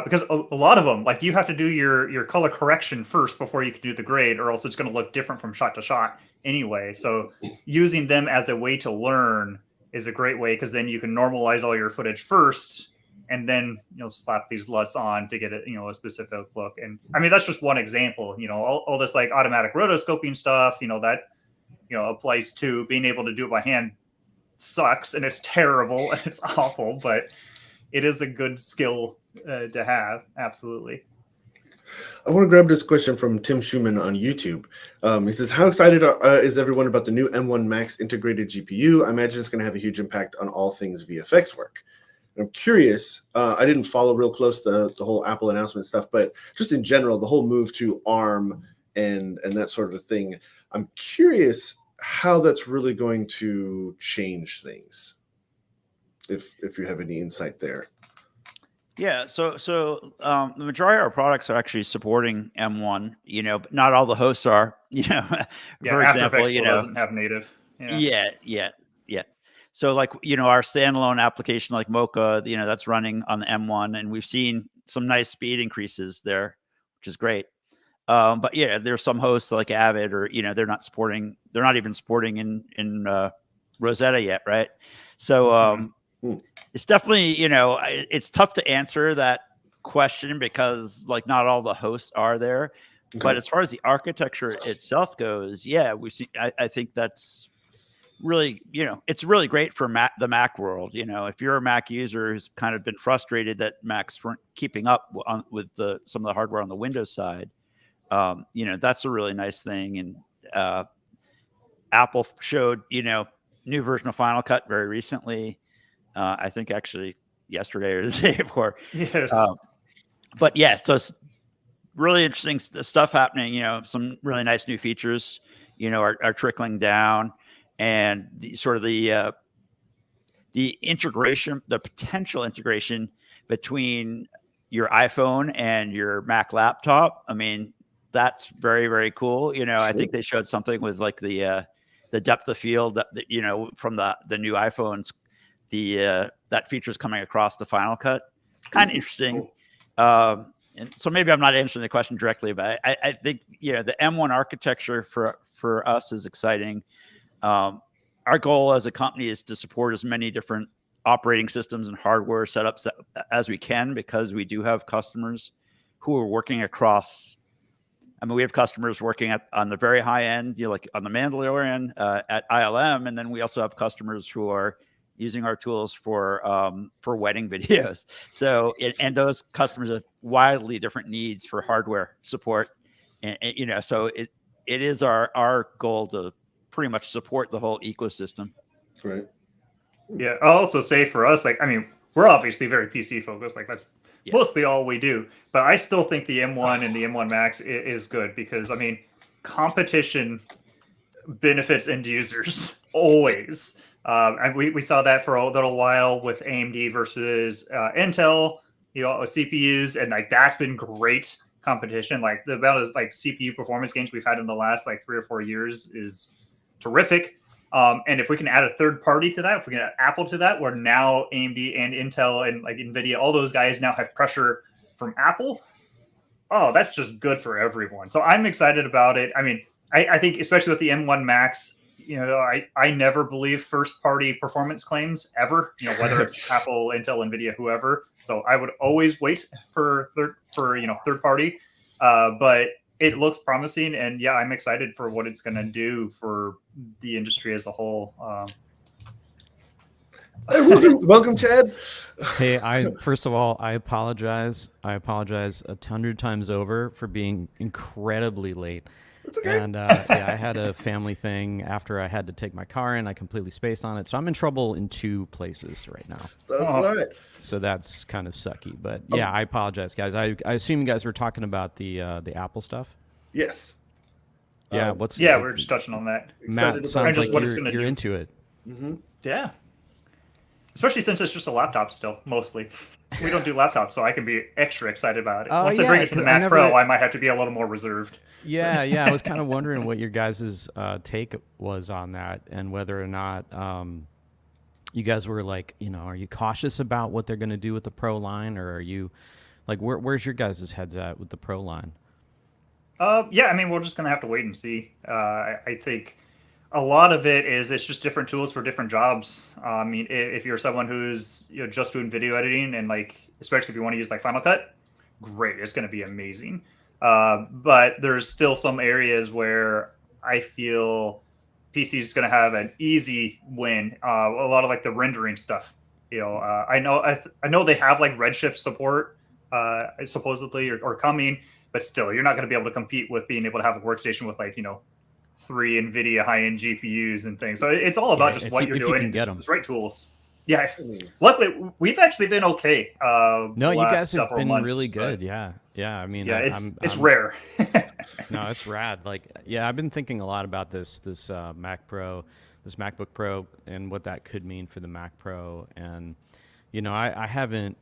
[SPEAKER 3] because a lot of them, like, you have to do your color correction first before you can do the grade, or else it's going to look different from shot to shot anyway. So using them as a way to learn is a great way, because then you can normalize all your footage first, and then slap these LUTs on to get a specific look. And I mean, that's just one example. All this like automatic rotoscoping stuff, that applies to being able to do it by hand. Sucks, and it's terrible, and it's awful, but it is a good skill to have. Absolutely.
[SPEAKER 1] I want to grab this question from Tim Schumann on YouTube. He says, how excited is everyone about the new M1 Max integrated GPU? I imagine it's going to have a huge impact on all things VFX work. I'm curious, I didn't follow real close the whole Apple announcement stuff, but just in general, the whole move to ARM and that sort of thing. I'm curious how that's really going to change things. If you have any insight there.
[SPEAKER 2] Yeah, so the majority of our products are actually supporting M1, but not all the hosts are, for
[SPEAKER 3] After
[SPEAKER 2] example,
[SPEAKER 3] Effects still doesn't have native.
[SPEAKER 2] Yeah. So like, our standalone application like Mocha, that's running on the M1, and we've seen some nice speed increases there, which is great. But yeah, there's some hosts like Avid, or they're not even supporting in Rosetta yet, right? So it's definitely, it's tough to answer that question because like not all the hosts are there. Okay. But as far as the architecture itself goes, yeah, I think that's really, it's really great for the Mac world. If you're a Mac user who's kind of been frustrated that Macs weren't keeping up with some of the hardware on the Windows side, that's a really nice thing. And Apple showed, new version of Final Cut very recently. I think actually yesterday or the day before.
[SPEAKER 3] Yes.
[SPEAKER 2] But yeah, so it's really interesting stuff happening. Some really nice new features, are trickling down, and the integration, the potential integration between your iPhone and your Mac laptop. I mean, that's very, very cool. I think they showed something with like the depth of field that, from the new iPhones. That feature is coming across the Final Cut. Kind of interesting. And so maybe I'm not answering the question directly, but I think the M1 architecture for us is exciting. Our goal as a company is to support as many different operating systems and hardware setups as we can, because we do have customers who are working across. I mean, we have customers working on the very high end, like on the Mandalorian at ILM, and then we also have customers who are using our tools for wedding videos. So, and those customers have wildly different needs for hardware support, and so it is our goal to pretty much support the whole ecosystem.
[SPEAKER 1] Right.
[SPEAKER 3] Yeah. I'll also say for us, like, I mean, we're obviously very PC focused. Like that's mostly all we do. But I still think the M1 and the M1 Max is good because, I mean, competition benefits end users always. And we saw that for a little while with AMD versus Intel, CPUs, and like that's been great competition. Like the amount of like CPU performance gains we've had in the last like 3 or 4 years is terrific. And if we can add a third party to that, if we can add Apple to that, where now AMD and Intel and like NVIDIA, all those guys now have pressure from Apple. Oh, that's just good for everyone. So I'm excited about it. I mean, I think especially with the M1 Max, I never believe first party performance claims ever, whether it's Apple, Intel, NVIDIA, whoever. So I would always wait for third party. But it looks promising, and yeah, I'm excited for what it's going to do for the industry as a whole.
[SPEAKER 1] Hey, welcome, Chad.
[SPEAKER 4] Hey, first of all, I apologize. I apologize 100 times over for being incredibly late.
[SPEAKER 1] It's okay.
[SPEAKER 4] And I had a family thing after I had to take my car in. I completely spaced on it, so I'm in trouble in 2 places right now.
[SPEAKER 1] That's all right.
[SPEAKER 4] So that's kind of sucky, but yeah, I apologize, guys. I assume you guys were talking about the Apple stuff.
[SPEAKER 1] Yes.
[SPEAKER 4] Yeah.
[SPEAKER 3] We're just touching on that.
[SPEAKER 4] Matt, sounds like you're into it.
[SPEAKER 1] Mm-hmm.
[SPEAKER 3] Yeah. Especially since it's just a laptop still, mostly. We don't do laptops, so I can be extra excited about it. Once they bring it to the Mac Pro, I might have to be a little more reserved.
[SPEAKER 4] Yeah. I was kind of wondering what your guys' take was on that, and whether or not you guys were like, are you cautious about what they're going to do with the Pro line, or are you like, where's your guys' heads at with the Pro line?
[SPEAKER 3] Yeah, I mean, we're just going to have to wait and see. I think a lot of it's just different tools for different jobs. I mean, if you're someone who's just doing video editing and like, especially if you want to use like Final Cut, great, it's going to be amazing. But there's still some areas where I feel PC is going to have an easy win. A lot of like the rendering stuff. I know they have like Redshift support supposedly or coming, but still, you're not going to be able to compete with being able to have a workstation with like 3 NVIDIA high-end GPUs and things. So it's all about just what you're doing. You can get them. It's right tools. Yeah. Luckily, we've actually been okay.
[SPEAKER 4] No, you guys have been really good. Yeah. I mean,
[SPEAKER 3] it's rare.
[SPEAKER 4] No, it's rad. Like, yeah, I've been thinking a lot about this this MacBook Pro, and what that could mean for the Mac Pro. And I haven't.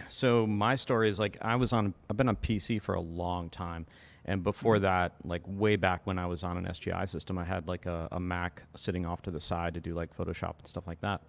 [SPEAKER 4] So my story is like I've been on PC for a long time, and before that, like way back when I was on an SGI system, I had like a Mac sitting off to the side to do like Photoshop and stuff like that.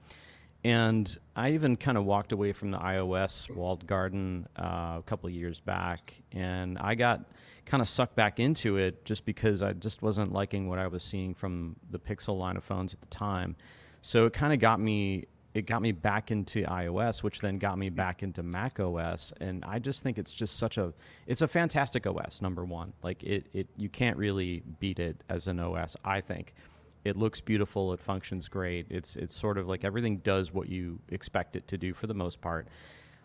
[SPEAKER 4] And I even kind of walked away from the iOS walled garden a couple of years back, and I got kind of sucked back into it just because I just wasn't liking what I was seeing from the Pixel line of phones at the time. So it kind of got me back into iOS, which then got me back into Mac OS. And I just think it's just it's a fantastic OS, number one. Like you can't really beat it as an OS, I think. It looks beautiful. It functions great. It's sort of like everything does what you expect it to do for the most part.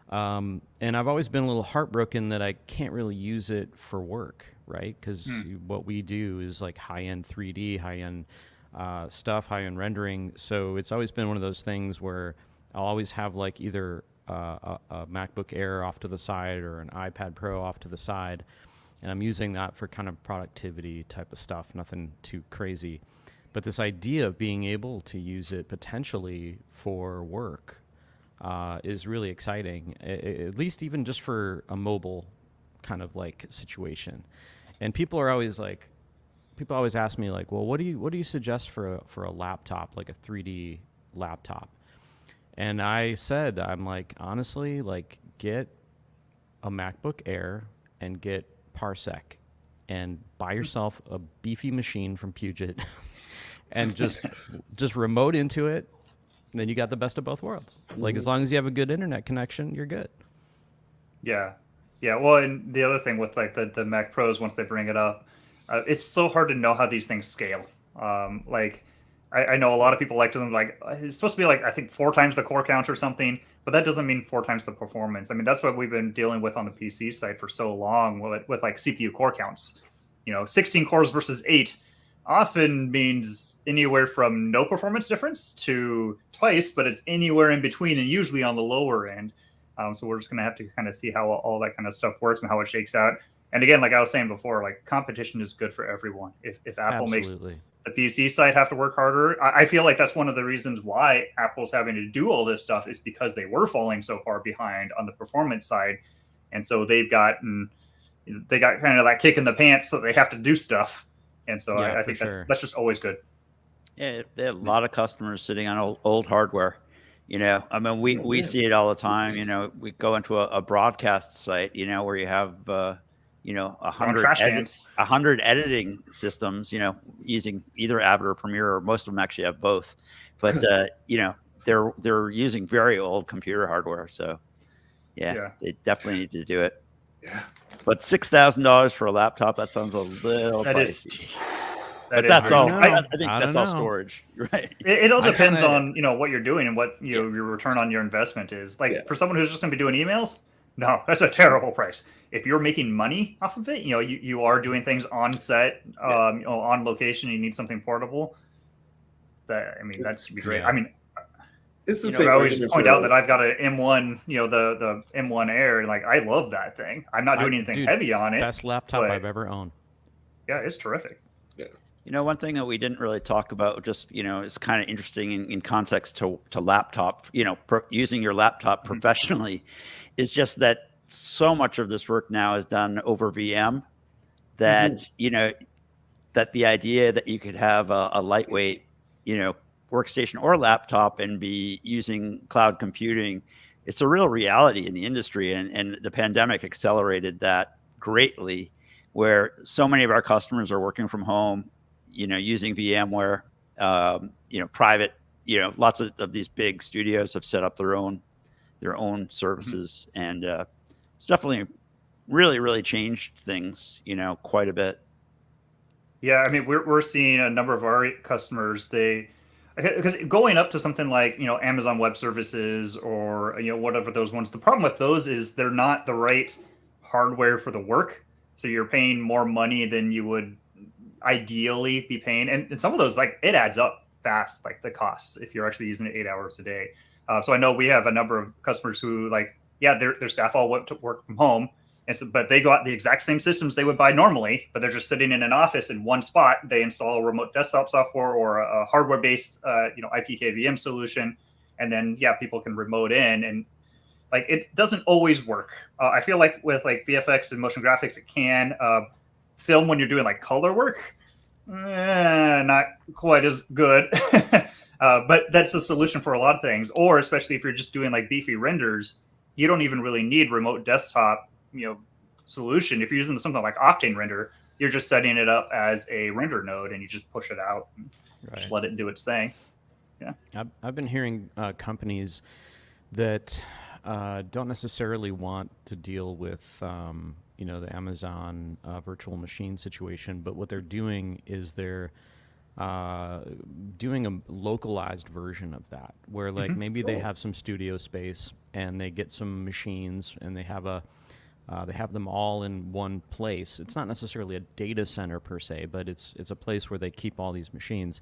[SPEAKER 4] And I've always been a little heartbroken that I can't really use it for work, right? Because what we do is like high-end 3D, high-end stuff, high-end rendering. So it's always been one of those things where I'll always have like either a MacBook Air off to the side or an iPad Pro off to the side. And I'm using that for kind of productivity type of stuff, nothing too crazy. But this idea of being able to use it potentially for work is really exciting, at least even just for a mobile kind of like situation. And people always ask me like, well, what do you suggest for a laptop, like a 3D laptop? And I said, I'm like, honestly, like get a MacBook Air and get Parsec and buy yourself a beefy machine from Puget and just remote into it. And then you got the best of both worlds. Like as long as you have a good internet connection, you're good.
[SPEAKER 3] Yeah. Well, and the other thing with like the Mac Pros, once they bring it up, it's so hard to know how these things scale. Like I know a lot of people like to them like it's supposed to be like I think 4 times the core count or something, but that doesn't mean 4 times the performance. I mean that's what we've been dealing with on the PC side for so long with like CPU core counts. 16 cores versus 8 often means anywhere from no performance difference to twice, but it's anywhere in between and usually on the lower end. So we're just going to have to kind of see how all that kind of stuff works and how it shakes out. And again, like I was saying before, like competition is good for everyone. If Apple
[SPEAKER 4] Absolutely.
[SPEAKER 3] makes the PC side have to work harder, I feel like that's one of the reasons why Apple's having to do all this stuff is because they were falling so far behind on the performance side. And so they got kind of that kick in the pants, so they have to do stuff. And so I think that's just always good.
[SPEAKER 2] Yeah, there are a lot of customers sitting on old hardware. I mean, we see it all the time. We go into a broadcast site, where you have 100 editing systems, using either Avid or Premiere, or most of them actually have both. But they're using very old computer hardware. So they definitely need to do it.
[SPEAKER 1] Yeah.
[SPEAKER 2] But $6,000 for a laptop, that sounds a little pricey. But that's all. I think that's all storage, right?
[SPEAKER 3] It all depends on what you're doing and what your return on your investment is. Like for someone who's just going to be doing emails, no, that's a terrible price. If you're making money off of it, you are doing things on set, on location. You need something portable. That's great.
[SPEAKER 1] Yeah. It's the same.
[SPEAKER 3] I always point out that I've got an M1, the M1 Air, and like I love that thing. I'm not doing anything heavy on it.
[SPEAKER 4] Best laptop I've ever owned.
[SPEAKER 3] Yeah, it's terrific.
[SPEAKER 1] Yeah.
[SPEAKER 2] One thing that we didn't really talk about, just is kind of interesting in context to laptop. Using your laptop professionally, is just that so much of this work now is done over VM. That that the idea that you could have a lightweight, workstation or laptop and be using cloud computing, it's a real reality in the industry, and the pandemic accelerated that greatly, where so many of our customers are working from home, using VMware, private, lots of these big studios have set up their own services, and it's definitely really, really changed things, quite a bit.
[SPEAKER 3] Yeah, I mean, we're seeing a number of our customers, because going up to something like Amazon Web Services or whatever those ones, the problem with those is they're not the right hardware for the work, so you're paying more money than you would ideally be paying, and some of those, like, it adds up fast, like the costs if you're actually using it 8 hours a day. So I know we have a number of customers who, like, their staff all went to work from home, And so, but they got the exact same systems they would buy normally, but they're just sitting in an office in one spot. They install a remote desktop software or a hardware-based, IPKVM solution, and then people can remote in, and like it doesn't always work. I feel like with like VFX and motion graphics, it can film when you're doing like color work, not quite as good. But that's a solution for a lot of things, or especially if you're just doing like beefy renders, you don't even really need remote desktop solution. If you're using something like Octane Render, you're just setting it up as a render node and you just push it out and just let it do its thing.
[SPEAKER 4] I've been hearing companies that don't necessarily want to deal with the Amazon virtual machine situation, but what they're doing is they're doing a localized version of that, where like maybe they have some studio space and they get some machines and they have them all in one place. It's not necessarily a data center per se, but it's a place where they keep all these machines,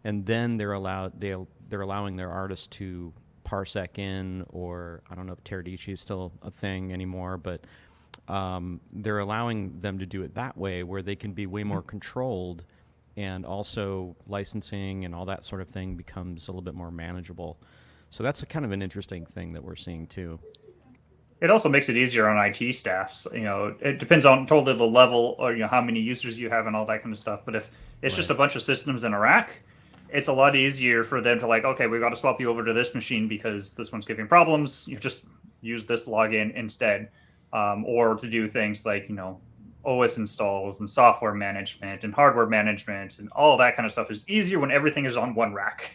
[SPEAKER 4] and then they're allowing their artists to parsec in, or I don't know if Teradici is still a thing anymore, but they're allowing them to do it that way, where they can be way more controlled, and also licensing and all that sort of thing becomes a little bit more manageable. So that's a kind of an interesting thing that we're seeing too.
[SPEAKER 3] It also makes it easier on IT staffs. It depends on totally the level, or how many users you have and all that kind of stuff. But if it's just a bunch of systems in a rack, it's a lot easier for them to like, okay, we've got to swap you over to this machine because this one's giving problems. You just use this login instead, or to do things like OS installs and software management and hardware management and all that kind of stuff is easier when everything is on one rack.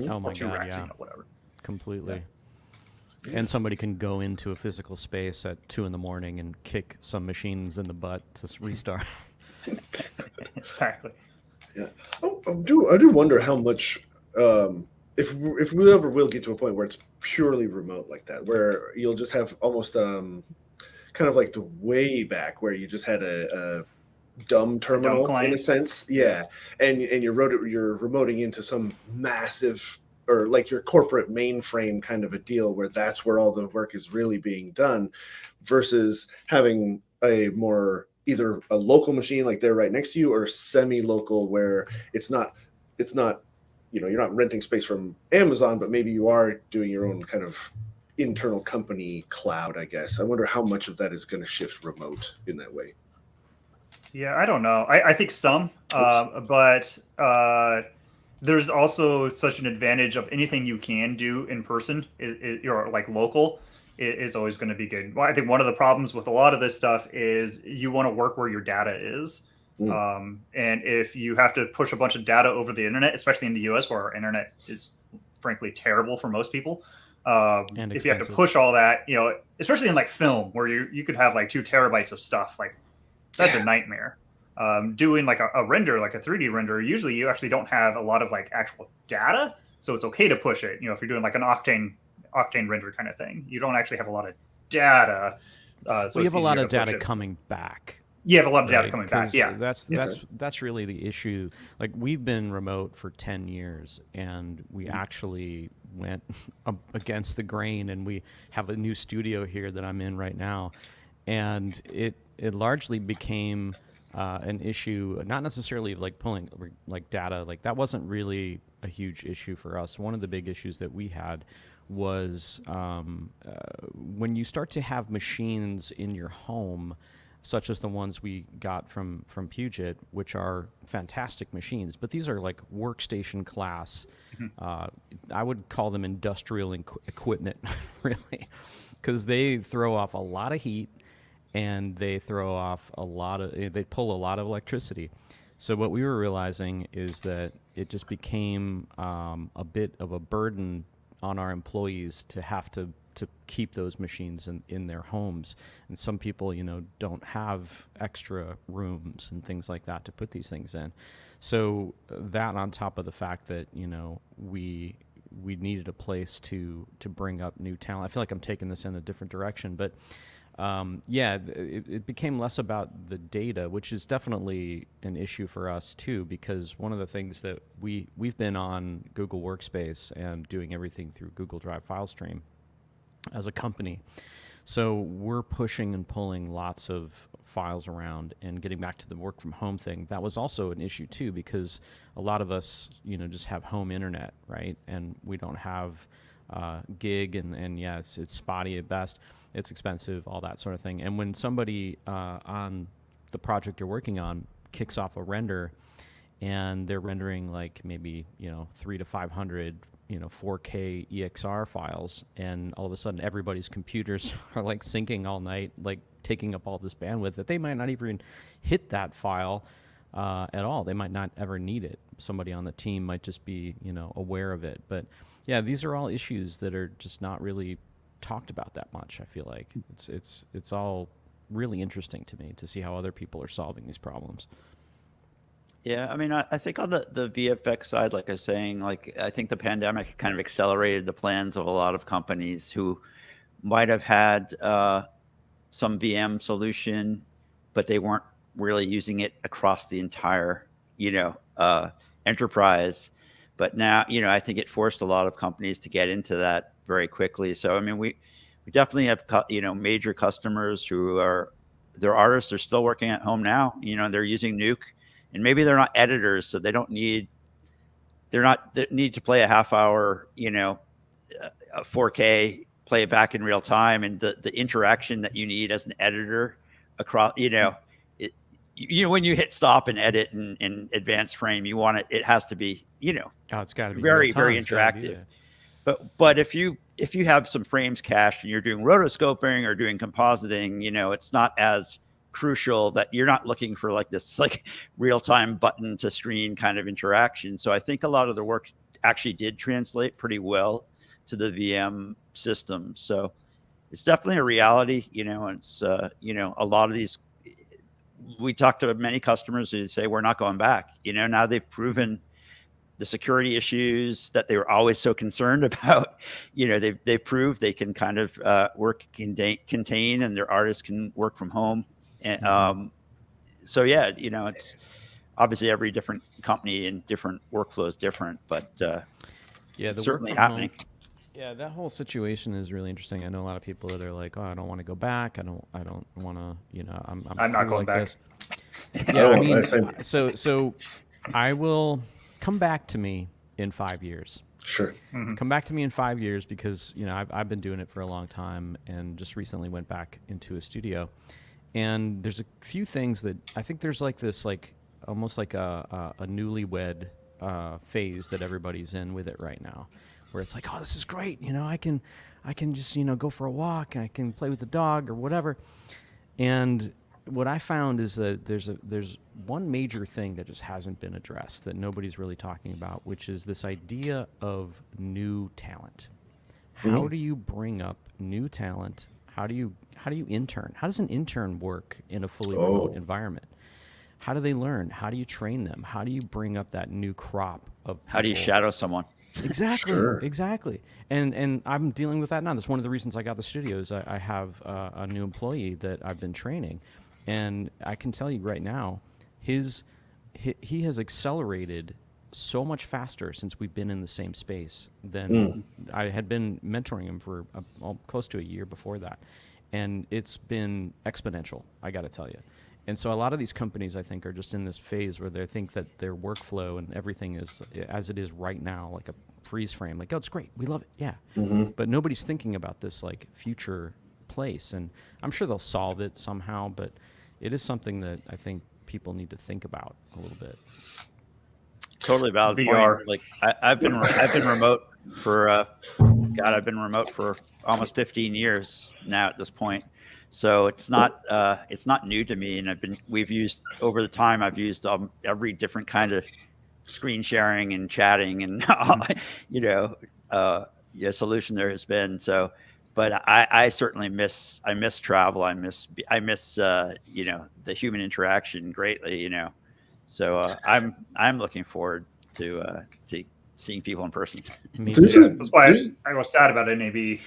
[SPEAKER 4] Oh my
[SPEAKER 3] or two
[SPEAKER 4] God,
[SPEAKER 3] racks,
[SPEAKER 4] yeah.
[SPEAKER 3] Whatever.
[SPEAKER 4] Completely.
[SPEAKER 3] Yeah.
[SPEAKER 4] And somebody can go into a physical space at 2 a.m. and kick some machines in the butt to restart.
[SPEAKER 3] Exactly.
[SPEAKER 1] Yeah, I do wonder how much if we ever will get to a point where it's purely remote like that, where you'll just have almost kind of like the way back where you just had a dumb terminal in a sense, and you're remoting into some massive, or like your corporate mainframe kind of a deal, where that's where all the work is really being done, versus having a more either a local machine like they're right next to you, or semi-local where it's not you're not renting space from Amazon, but maybe you are doing your own kind of internal company cloud, I guess. I wonder how much of that is going to shift remote in that way.
[SPEAKER 3] Yeah, I don't know. I think some, but there's also such an advantage of anything you can do in person, you're like local, is always going to be good. Well, I think one of the problems with a lot of this stuff is you want to work where your data is. And if you have to push a bunch of data over the internet, especially in the US where our internet is frankly terrible for most people, if you have to push all that, especially in like film where you could have like 2 terabytes of stuff, like that's a nightmare. Doing like a render, like a 3D render, usually you actually don't have a lot of like actual data, so it's okay to push it. If you're doing like an octane render kind of thing, you don't actually have a lot of data.
[SPEAKER 4] So you have a lot of data coming back.
[SPEAKER 3] You have a lot of data coming back. Yeah,
[SPEAKER 4] that's really the issue. Like we've been remote for 10 years, and we actually went against the grain, and we have a new studio here that I'm in right now, and it largely became an issue, not necessarily like pulling like data, like that wasn't really a huge issue for us. One of the big issues that we had was when you start to have machines in your home, such as the ones we got from Puget, which are fantastic machines, but these are like workstation class. I would call them industrial equipment, really, because they throw off a lot of heat, and they throw off they pull a lot of electricity. So what we were realizing is that it just became a bit of a burden on our employees to have to keep those machines in their homes. And some people, don't have extra rooms and things like that to put these things in. So that, on top of the fact that, we needed a place to bring up new talent. I feel like I'm taking this in a different direction, but it became less about the data, which is definitely an issue for us too, because one of the things that we've been on Google Workspace and doing everything through Google Drive file stream as a company. So we're pushing and pulling lots of files around, and getting back to the work from home thing, that was also an issue too, because a lot of us, just have home internet, right? And we don't have gig, and yeah, it's spotty at best. It's expensive, all that sort of thing. And when somebody on the project you're working on kicks off a render, and they're rendering like maybe 300 to 500 4K EXR files, and all of a sudden everybody's computers are like syncing all night, like taking up all this bandwidth that they might not even hit that file at all. They might not ever need it. Somebody on the team might just be aware of it. But yeah, these are all issues that are just not really talked about that much. I feel like it's all really interesting to me to see how other people are solving these problems.
[SPEAKER 2] Yeah, I mean, I think on the VFX side, like I was saying, like I think the pandemic kind of accelerated the plans of a lot of companies who might have had some VM solution, but they weren't really using it across the entire, enterprise. But now, I think it forced a lot of companies to get into that very quickly. So, I mean, we definitely have, major customers who are, their artists are still working at home now. They're using Nuke. And maybe they're not editors, so they need to play a half hour, a 4K, play it back in real time, and the interaction that you need as an editor across, when you hit stop and edit in advanced frame, you want it has to be,
[SPEAKER 4] it's got to be
[SPEAKER 2] very,
[SPEAKER 4] real time.
[SPEAKER 2] very
[SPEAKER 4] It's gotta be
[SPEAKER 2] interactive. But if you have some frames cached and you're doing rotoscoping or doing compositing, it's not as crucial that you're not looking for like this like real-time button to screen kind of interaction. So I think a lot of the work actually did translate pretty well to the VM system. So it's definitely a reality, and it's a lot of these, we talked to many customers who say we're not going back. Now they've proven the security issues that they were always so concerned about. They've proved they can kind of work contain, and their artists can work from home. And so yeah, it's obviously every different company and different workflows different, but
[SPEAKER 4] yeah,
[SPEAKER 2] it's certainly happening.
[SPEAKER 4] Yeah, that whole situation is really interesting. I know a lot of people that are like, "Oh, I don't want to go back. I don't want to. I'm
[SPEAKER 3] not
[SPEAKER 4] cool
[SPEAKER 3] going
[SPEAKER 4] like
[SPEAKER 3] back."
[SPEAKER 4] This. Yeah, I mean,
[SPEAKER 1] same.
[SPEAKER 4] so I will come back to me in 5 years.
[SPEAKER 1] Sure.
[SPEAKER 3] Mm-hmm.
[SPEAKER 4] Come back to me in 5 years, because I've been doing it for a long time, and just recently went back into a studio. And there's a few things that I think there's like this, like almost like a newlywed phase that everybody's in with it right now, where it's like, oh, this is great. I can just go for a walk, and I can play with the dog or whatever. And what I found is that there's one major thing that just hasn't been addressed that nobody's really talking about, which is this idea of new talent. How do you bring up new talent? How do you intern? How does an intern work in a fully remote environment? How do they learn? How do you train them? How do you bring up that new crop of people?
[SPEAKER 2] How do you shadow someone?
[SPEAKER 4] Exactly,
[SPEAKER 1] Sure.
[SPEAKER 4] exactly. And I'm dealing with that now. That's one of the reasons I got the studios. I have a new employee that I've been training, and I can tell you right now, he has accelerated so much faster since we've been in the same space than I had been mentoring him for close to a year before that. And it's been exponential, I got to tell you. And so a lot of these companies, I think, are just in this phase where they think that their workflow and everything is as it is right now, like a freeze frame. Like, oh, it's great. We love it. Yeah. But nobody's thinking about this like future place. And I'm sure they'll solve it somehow, but it is something that I think people need to think about a little bit.
[SPEAKER 2] Totally valid
[SPEAKER 3] VR.
[SPEAKER 2] point. Like I've been remote for I've been remote for almost 15 years now at this point. So it's not new to me, and we've used over the time. I've used every different kind of screen sharing and chatting and solution there has been. So, but I certainly miss travel. I miss the human interaction greatly. So I'm looking forward to seeing people in person.
[SPEAKER 4] Me
[SPEAKER 1] There's
[SPEAKER 4] too.
[SPEAKER 1] a-
[SPEAKER 3] That's why
[SPEAKER 1] there's-
[SPEAKER 3] I was sad about NAB.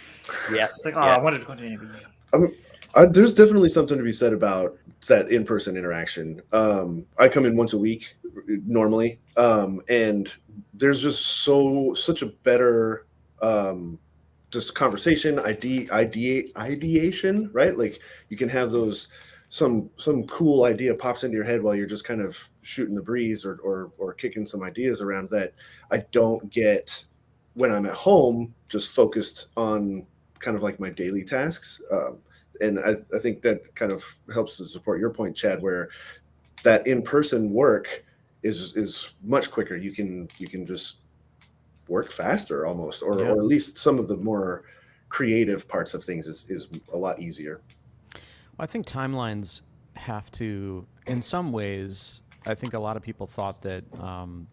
[SPEAKER 2] Yeah,
[SPEAKER 3] It's like,
[SPEAKER 2] yeah.
[SPEAKER 3] I wanted to go to NAB.
[SPEAKER 1] There's definitely something to be said about that in-person interaction. I come in once a week normally, and there's just such a better just conversation, ideation, right? Like you can have those, some cool idea pops into your head while you're just kind of shooting the breeze or kicking some ideas around that I don't get when I'm at home, just focused on kind of like my daily tasks. And I think that kind of helps to support your point, Chad, where that in-person work is much quicker. You can just work faster almost, or at least some of the more creative parts of things is a lot easier.
[SPEAKER 4] I think timelines have to, in some ways, I think a lot of people thought that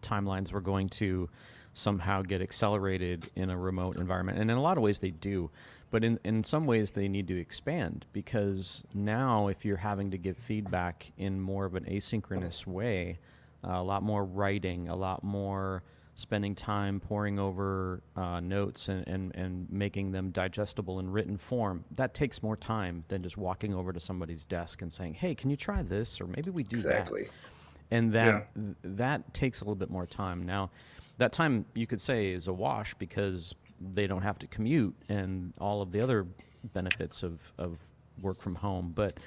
[SPEAKER 4] timelines were going to somehow get accelerated in a remote environment. And in a lot of ways they do. But in some ways they need to expand, because now if you're having to give feedback in more of an asynchronous way, a lot more writing, a lot more spending time poring over notes and making them digestible in written form, that takes more time than just walking over to somebody's desk and saying, hey, can you try this? Or maybe we do
[SPEAKER 1] Exactly.
[SPEAKER 4] that. And that takes a little bit more time. Now, that time you could say is a wash because they don't have to commute and all of the other benefits of work from home. But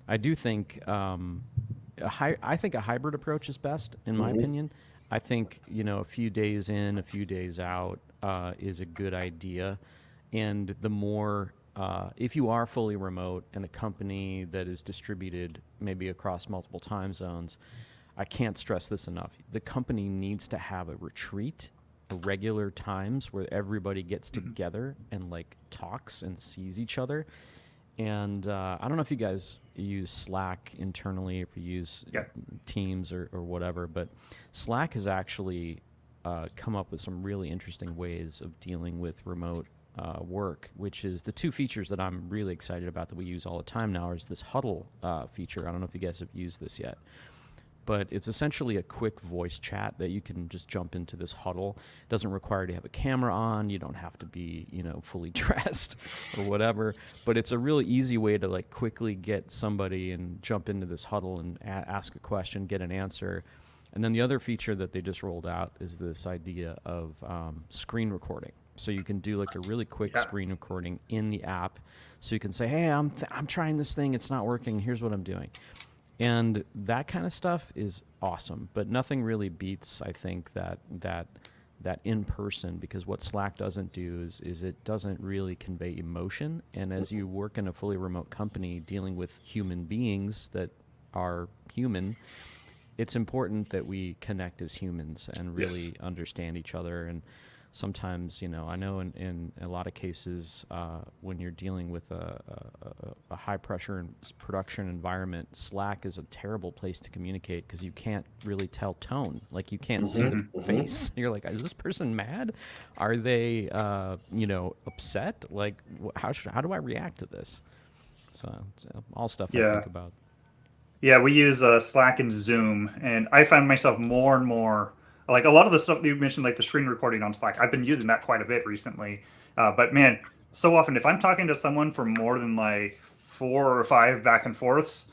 [SPEAKER 4] I do think I think a hybrid approach is best, in my opinion. I think, a few days in, a few days out is a good idea. And the more, if you are fully remote and a company that is distributed maybe across multiple time zones, I can't stress this enough. The company needs to have a retreat, regular times where everybody gets together and like talks and sees each other. And I don't know if you guys use Slack internally, if you use Teams or whatever, but Slack has actually come up with some really interesting ways of dealing with remote work, which is the two features that I'm really excited about that we use all the time now is this huddle feature. I don't know if you guys have used this yet, but it's essentially a quick voice chat that you can just jump into this huddle. It doesn't require you to have a camera on. You don't have to be, fully dressed or whatever. But it's a really easy way to like quickly get somebody and jump into this huddle and ask a question, get an answer. And then the other feature that they just rolled out is this idea of screen recording. So you can do like a really quick screen recording in the app. So you can say, hey, I'm trying this thing. It's not working. Here's what I'm doing. And that kind of stuff is awesome, but nothing really beats, I think, that in person, because what Slack doesn't do is it doesn't really convey emotion. And as you work in a fully remote company dealing with human beings that are human, it's important that we connect as humans and really understand each other. And sometimes, I know in a lot of cases, when you're dealing with a high pressure production environment, Slack is a terrible place to communicate because you can't really tell tone. Like you can't see the face. You're like, is this person mad? Are they, upset? Like, how do I react to this? So it's all stuff I think about.
[SPEAKER 3] Yeah, we use Slack and Zoom, and I find myself more and more, like a lot of the stuff that you mentioned, like the screen recording on Slack, I've been using that quite a bit recently. But man, so often if I'm talking to someone for more than like 4 or 5 back and forths,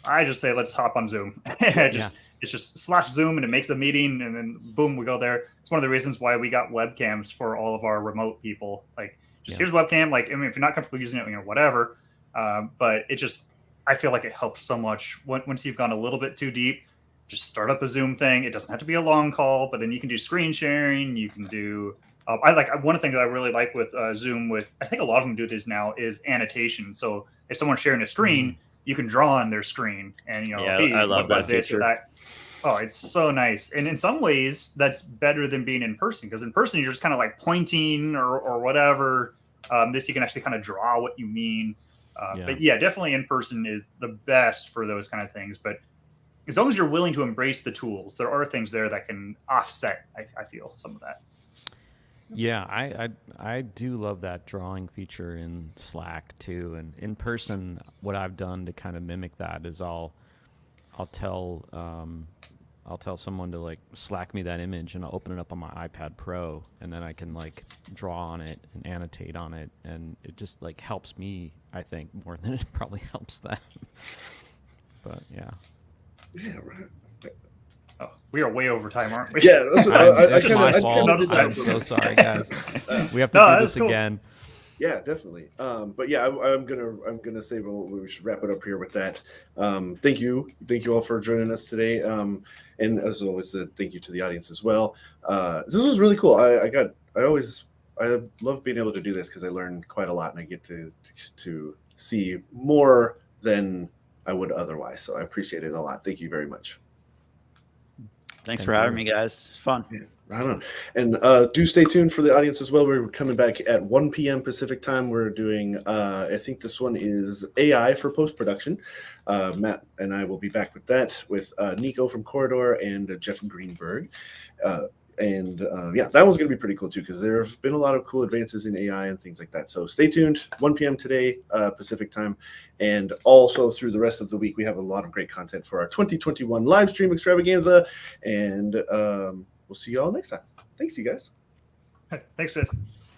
[SPEAKER 3] I just say, let's hop on Zoom. It's just slash Zoom and it makes a meeting and then boom, we go there. It's one of the reasons why we got webcams for all of our remote people. Like here's webcam. Like, I mean, if you're not comfortable using it, whatever. But it just, I feel like it helps so much once you've gone a little bit too deep. Just start up a Zoom thing. It doesn't have to be a long call, but then you can do screen sharing. You can do. One thing that I really like with Zoom. With I think a lot of them do this now is annotation. So if someone's sharing a screen, you can draw on their screen, and hey,
[SPEAKER 2] I love that
[SPEAKER 3] this
[SPEAKER 2] feature.
[SPEAKER 3] or that. Oh, it's so nice. And in some ways, that's better than being in person, because in person you're just kind of like pointing or whatever. This you can actually kind of draw what you mean. But yeah, definitely in person is the best for those kind of things. But as long as you're willing to embrace the tools, there are things there that can offset, I feel, some of that.
[SPEAKER 4] Yeah, I do love that drawing feature in Slack too. And in person, what I've done to kind of mimic that is I'll tell someone to like Slack me that image, and I'll open it up on my iPad Pro, and then I can like draw on it and annotate on it, and it just like helps me, I think, more than it probably helps them. But yeah.
[SPEAKER 1] Yeah, right.
[SPEAKER 3] Oh, we are way over time, aren't we?
[SPEAKER 1] Yeah,
[SPEAKER 4] It's my fault.
[SPEAKER 3] noticed that.
[SPEAKER 4] I'm so sorry, guys. We have to do this
[SPEAKER 3] cool.
[SPEAKER 4] again.
[SPEAKER 1] Yeah, definitely. But yeah, I'm gonna say we should wrap it up here with that. Thank you all for joining us today. And as always, thank you to the audience as well. This was really cool. I love being able to do this because I learn quite a lot and I get to see more than I would otherwise. So I appreciate it a lot. Thank you very much.
[SPEAKER 2] Thanks for having me, guys. It's fun.
[SPEAKER 1] Yeah, right on. And do stay tuned for the audience as well. We're coming back at 1 p.m. Pacific time. We're doing, I think this one is AI for post-production. Matt and I will be back with that with Nico from Corridor and Jeff Greenberg. Yeah, that one's going to be pretty cool too, because there have been a lot of cool advances in AI and things like that. So stay tuned, 1 p.m. today, Pacific time. And also through the rest of the week, we have a lot of great content for our 2021 live stream extravaganza. And we'll see you all next time. Thanks, you guys.
[SPEAKER 3] Thanks, Sid.